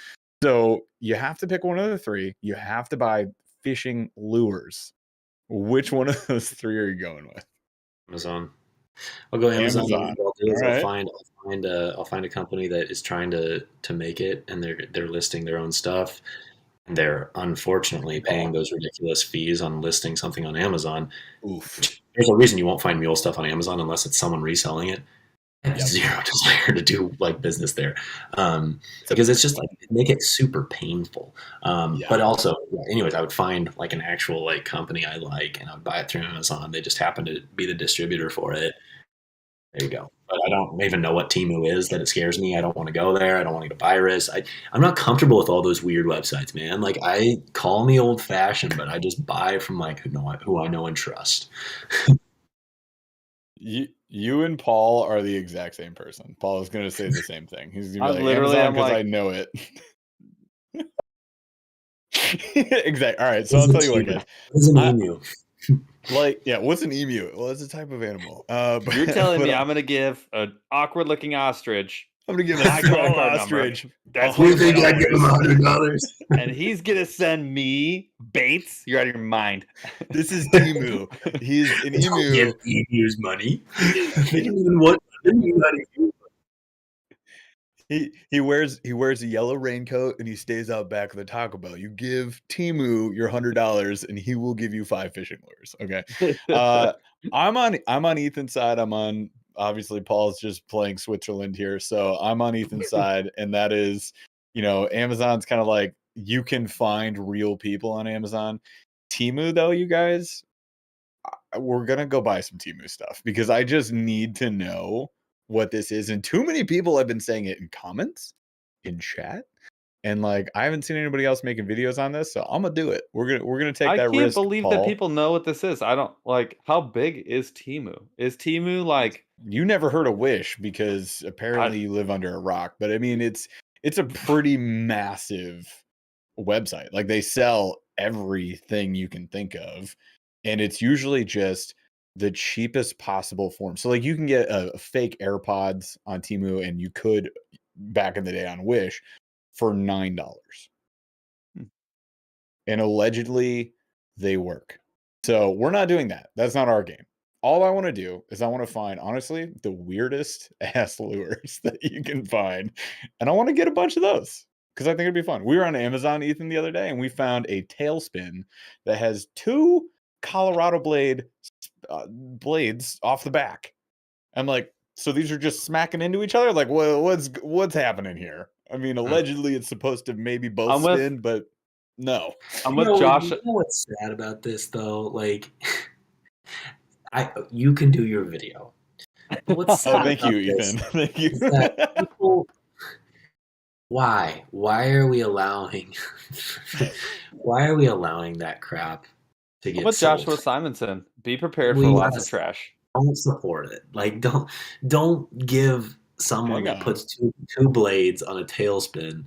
So you have to pick one of the 3. You have to buy fishing lures. Which one of those 3 are you going with? Amazon. I'll go Amazon. What I'll do is Right. I'll find a company that is trying to make it, and they're listing their own stuff. And they're unfortunately paying those ridiculous fees on listing something on Amazon. Oof. There's a reason you won't find mule stuff on Amazon unless it's someone reselling it. I have zero desire to do like business there, because it's just like make it super painful. But also, anyways, I would find like an actual like company I like, and I would buy it through Amazon. They just happen to be the distributor for it. There you go. But I don't even know what Teemu is, that it scares me. I don't want to go there. I don't want to get a virus. I'm not comfortable with all those weird websites, man. Like, I call me old fashioned, but I just buy from like who I know and trust. You and Paul are the exact same person. Paul is going to say the same thing. He's going to be like, Amazon, because I know it. Exactly. All right. So I'll tell you what, guys. What's an emu? What's an emu? Well, it's a type of animal. You're telling me I'm going to give an awkward looking ostrich I'm gonna give a My small credit card number. ostrich. That's Who what think I'd give him $100? And he's gonna send me Bates. You're out of your mind. This is Teemu. He's an Don't emu. give emus money. They don't even want money. He wears a yellow raincoat and he stays out back of the Taco Bell. You give Teemu your $100 and he will give you 5 fishing lures. Okay. I'm on Ethan's side. I'm on, obviously Paul's just playing Switzerland here. So I'm on Ethan's side, and that is, Amazon's kind of like, you can find real people on Amazon. Teemu though, you guys, we're gonna go buy some Teemu stuff because I just need to know what this is. And too many people have been saying it in comments, in chat, and like I haven't seen anybody else making videos on this, so I'm gonna do it. We're gonna take that risk. I can't believe Paul. that people know what this is. I don't like, how big is Teemu? Is Teemu like, you never heard of Wish because apparently you live under a rock, but I mean it's a pretty massive website. Like they sell everything you can think of, and it's usually just the cheapest possible form. So like you can get a fake AirPods on Teemu, and you could back in the day on Wish for $9. And allegedly they work. So we're not doing that. That's not our game. All I want to do is I want to find, honestly, the weirdest ass lures that you can find. And I want to get a bunch of those because I think it'd be fun. We were on Amazon, Ethan, the other day, and we found a tailspin that has 2 Colorado blades off the back. I'm like, so these are just smacking into each other? Like, what's happening here? I mean, allegedly it's supposed to maybe both spin, but no. I'm with Josh. You know what's sad about this though? Like, you can do your video. But what's sad thank you, this Ethan. Thank you. is that people, why are we allowing that crap to get I'm with sold? Joshua Simonson. Be prepared for lots of trash. Don't support it. Like, don't give someone that puts two blades on a tailspin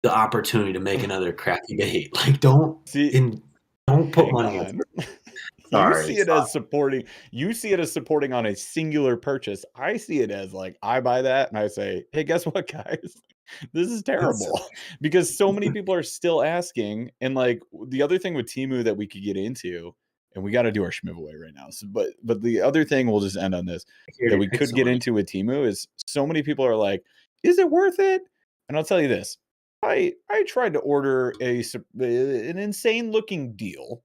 the opportunity to make another crappy bait. Like, don't put money into it. You see it as supporting on a singular purchase. I see it as like, I buy that and I say, hey, guess what, guys? This is terrible. Because so many people are still asking. And like the other thing with Teemu that we could get into, and we got to do our giveaway right now. So, but the other thing, we'll just end on this, that we could get into with Teemu is so many people are like, is it worth it? And I'll tell you this. I tried to order an insane looking deal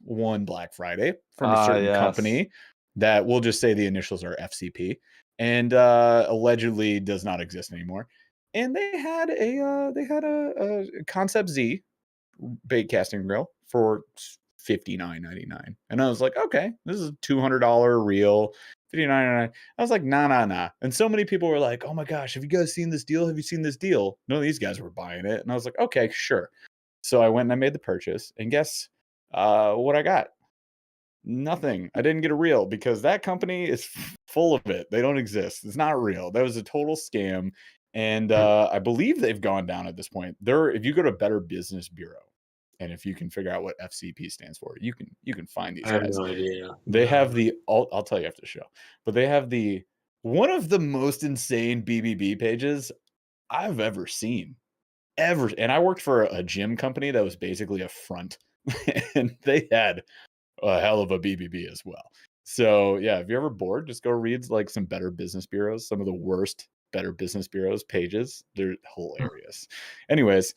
one Black Friday from a certain company that we'll just say the initials are FCP, and allegedly does not exist anymore. And they had a Concept Z bait casting reel for $59.99, and I was like, okay, this is a $200 reel. $59.99. I was like, nah. And so many people were like, oh my gosh, have you guys seen this deal? Have you seen this deal? None of these guys were buying it. And I was like, okay, sure. So I went and I made the purchase. And guess what I got? Nothing. I didn't get a reel because that company is full of it. They don't exist. It's not real. That was a total scam. And I believe they've gone down at this point. If you go to Better Business Bureau, and if you can figure out what FCP stands for, you can find these guys. I have no idea. They have I'll tell you after the show, but they have one of the most insane BBB pages I've ever seen. And I worked for a gym company that was basically a front, and they had a hell of a BBB as well. So yeah, if you're ever bored, just go read like some Better Business Bureaus, some of the worst Better Business Bureaus pages. They're hilarious. Anyways.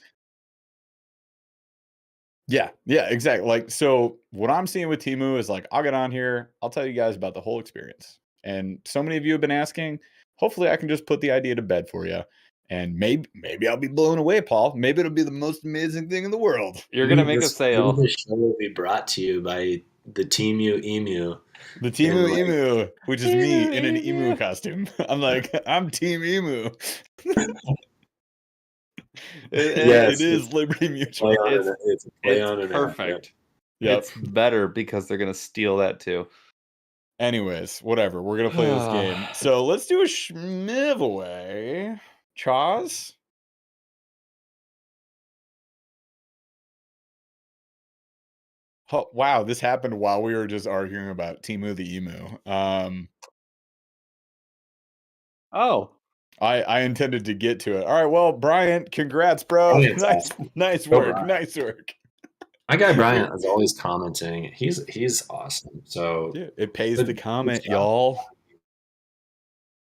Yeah, exactly. Like, so what I'm seeing with Teemu is like, I'll get on here, I'll tell you guys about the whole experience. And so many of you have been asking, hopefully I can just put the idea to bed for you. And maybe I'll be blown away, Paul. Maybe it'll be the most amazing thing in the world. You're going to make a sale. The show will be brought to you by the Teemu Emu. The Teemu Emu, which is me in an emu costume. I'm like, I'm Team Emu. It is Liberty Mutual. It's perfect. Yep. It's better because they're going to steal that too. Anyways, whatever. We're going to play this game. So let's do a giveaway. Craws? Oh, wow, this happened while we were just arguing about Teemu the Emu. Oh. I intended to get to it. All right, well, Bryant, congrats, bro. Nice work. Brian. Nice work. My guy Bryant is always commenting. He's awesome. So Dude, it pays good- to comment, good job. y'all.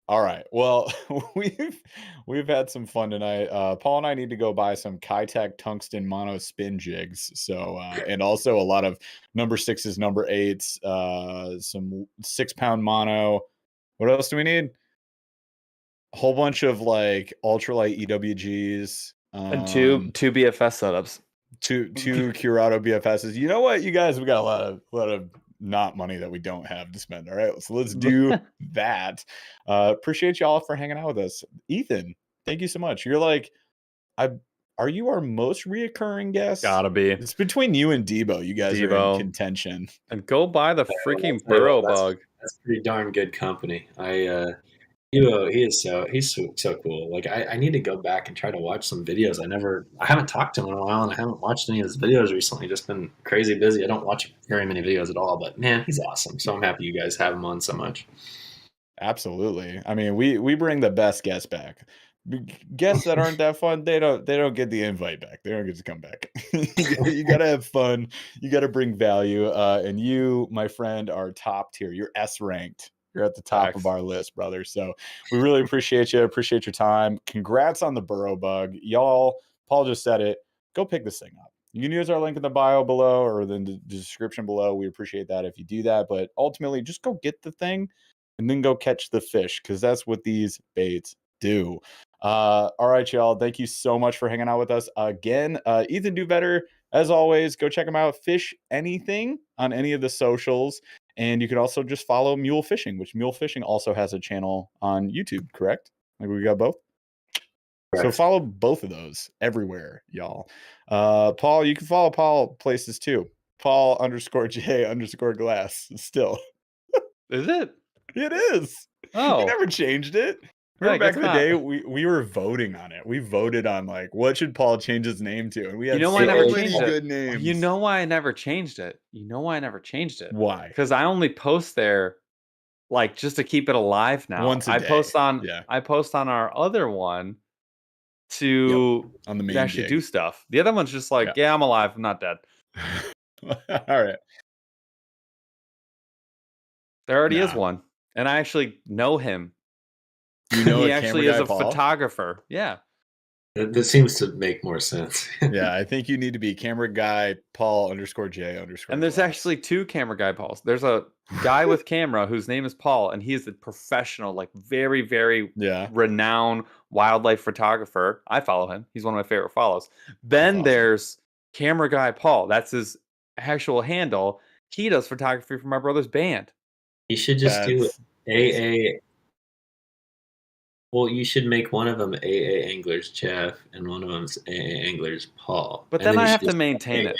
All right. Well, we've had some fun tonight. Paul and I need to go buy some Kitech tungsten mono spin jigs. So and also a lot of number 6s, number 8s, some 6-pound mono. What else do we need? A whole bunch of like ultralight EWGs. And two BFS setups. Two Curado BFSs. You know what, you guys? We got a lot of not money that we don't have to spend. All right, so let's do that. Appreciate y'all for hanging out with us. Ethan, thank you so much. You're like, are you our most reoccurring guest? Gotta be. It's between you and Debo. You guys are Debo. in contention. And go buy the freaking Burrow bug. That's pretty darn good company. He's so cool. Like I need to go back and try to watch some videos. I haven't talked to him in a while, and I haven't watched any of his videos recently. Just been crazy busy. I don't watch very many videos at all, but man, he's awesome. So I'm happy you guys have him on so much. Absolutely. I mean, we bring the best guests back. Guests that aren't that fun, they don't get the invite back. They don't get to come back. You gotta have fun. You gotta bring value. And you, my friend, are top tier. You're S ranked. You're at the top of our list, brother. So we really appreciate you. Appreciate your time. Congrats on the Burrow bug. Y'all, Paul just said it. Go pick this thing up. You can use our link in the bio below or in the description below. We appreciate that if you do that. But ultimately, just go get the thing and then go catch the fish, because that's what these baits do. All right, y'all. Thank you so much for hanging out with us again. Ethan Do Better, as always, go check him out. Fish anything on any of the socials. And you can also just follow Mule Fishing, which Mule Fishing also has a channel on YouTube, correct? Like we got both? Correct. So follow both of those everywhere, y'all. Paul, you can follow Paul places too. Paul_J_glass still. Is it? It is. Oh. You never changed it. Remember back in the day, we were voting on it. We voted on like, what should Paul change his name to? And we had why I never many changed good it? names. You know why I never changed it? Why? Because I only post there like just to keep it alive now. Once a day. I post on our other one to on the main actually gig. do stuff. The other one's just like, yeah, I'm alive, I'm not dead. All right. There already is one. And I actually know him. You know he actually is a photographer. Yeah. That seems to make more sense. Yeah, I think you need to be camera guy Paul_J_. And there's actually two camera guy Pauls. There's a guy with camera whose name is Paul, and he's a professional, like very, very renowned wildlife photographer. I follow him. He's one of my favorite follows. Then there's camera guy Paul. That's his actual handle. He does photography for my brother's band. You should just do AA. Well, you should make one of them AA Anglers Jeff and one of them's AA Anglers Paul. But then I have to maintain it.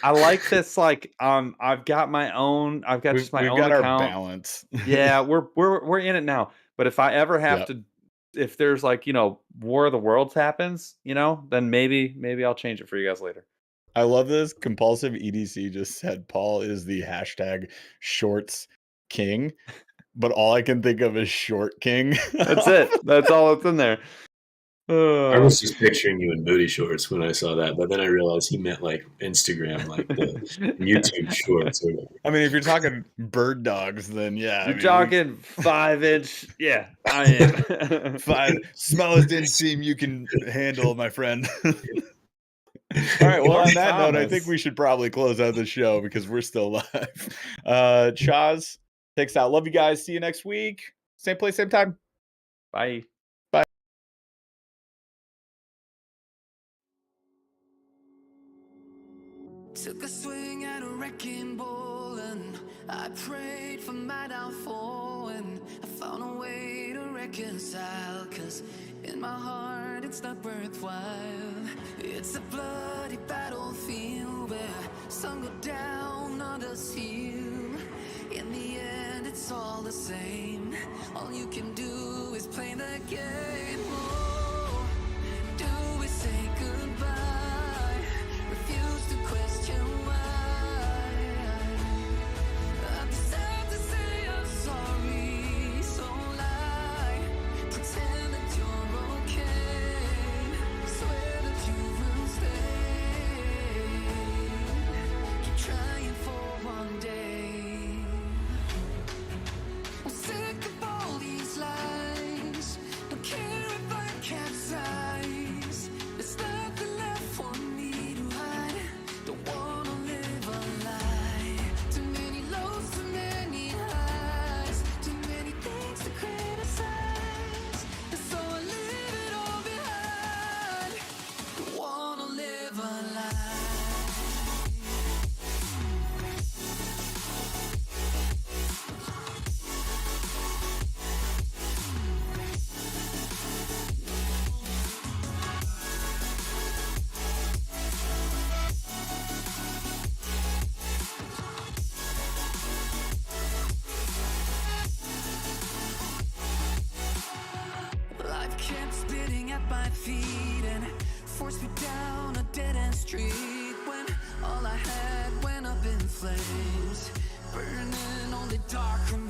I like this. Like, I've got my own. I've got just my own account. Our balance. Yeah, we're in it now. But if I ever have to, if there's like War of the Worlds happens, then maybe I'll change it for you guys later. I love this. Compulsive EDC just said Paul is the #shorts king. But all I can think of is Short King. That's it. That's all that's in there. I was just picturing you in booty shorts when I saw that, but then I realized he meant like Instagram, like the YouTube shorts. Or whatever. I mean, if you're talking bird dogs, then yeah. You're talking 5-inch. Yeah, I am. 5 smallest inseam you can handle, my friend. All right. Well, on that note, I think we should probably close out the show because we're still live. Chaz takes out. Love you guys. See you next week. Same place, same time. Bye. Bye. Took a swing at a wrecking ball and I prayed for my downfall, and I found a way to reconcile, 'cause in my heart it's not worthwhile. It's a bloody battlefield where some go down, others heal. In the end it's all the same. All you can do is play the game. Oh, do we say goodbye? Refuse to question why. I deserve to say I'm sorry, so lie. Pretend at my feet and forced me down a dead-end street when all I had went up in flames, burning only dark remains.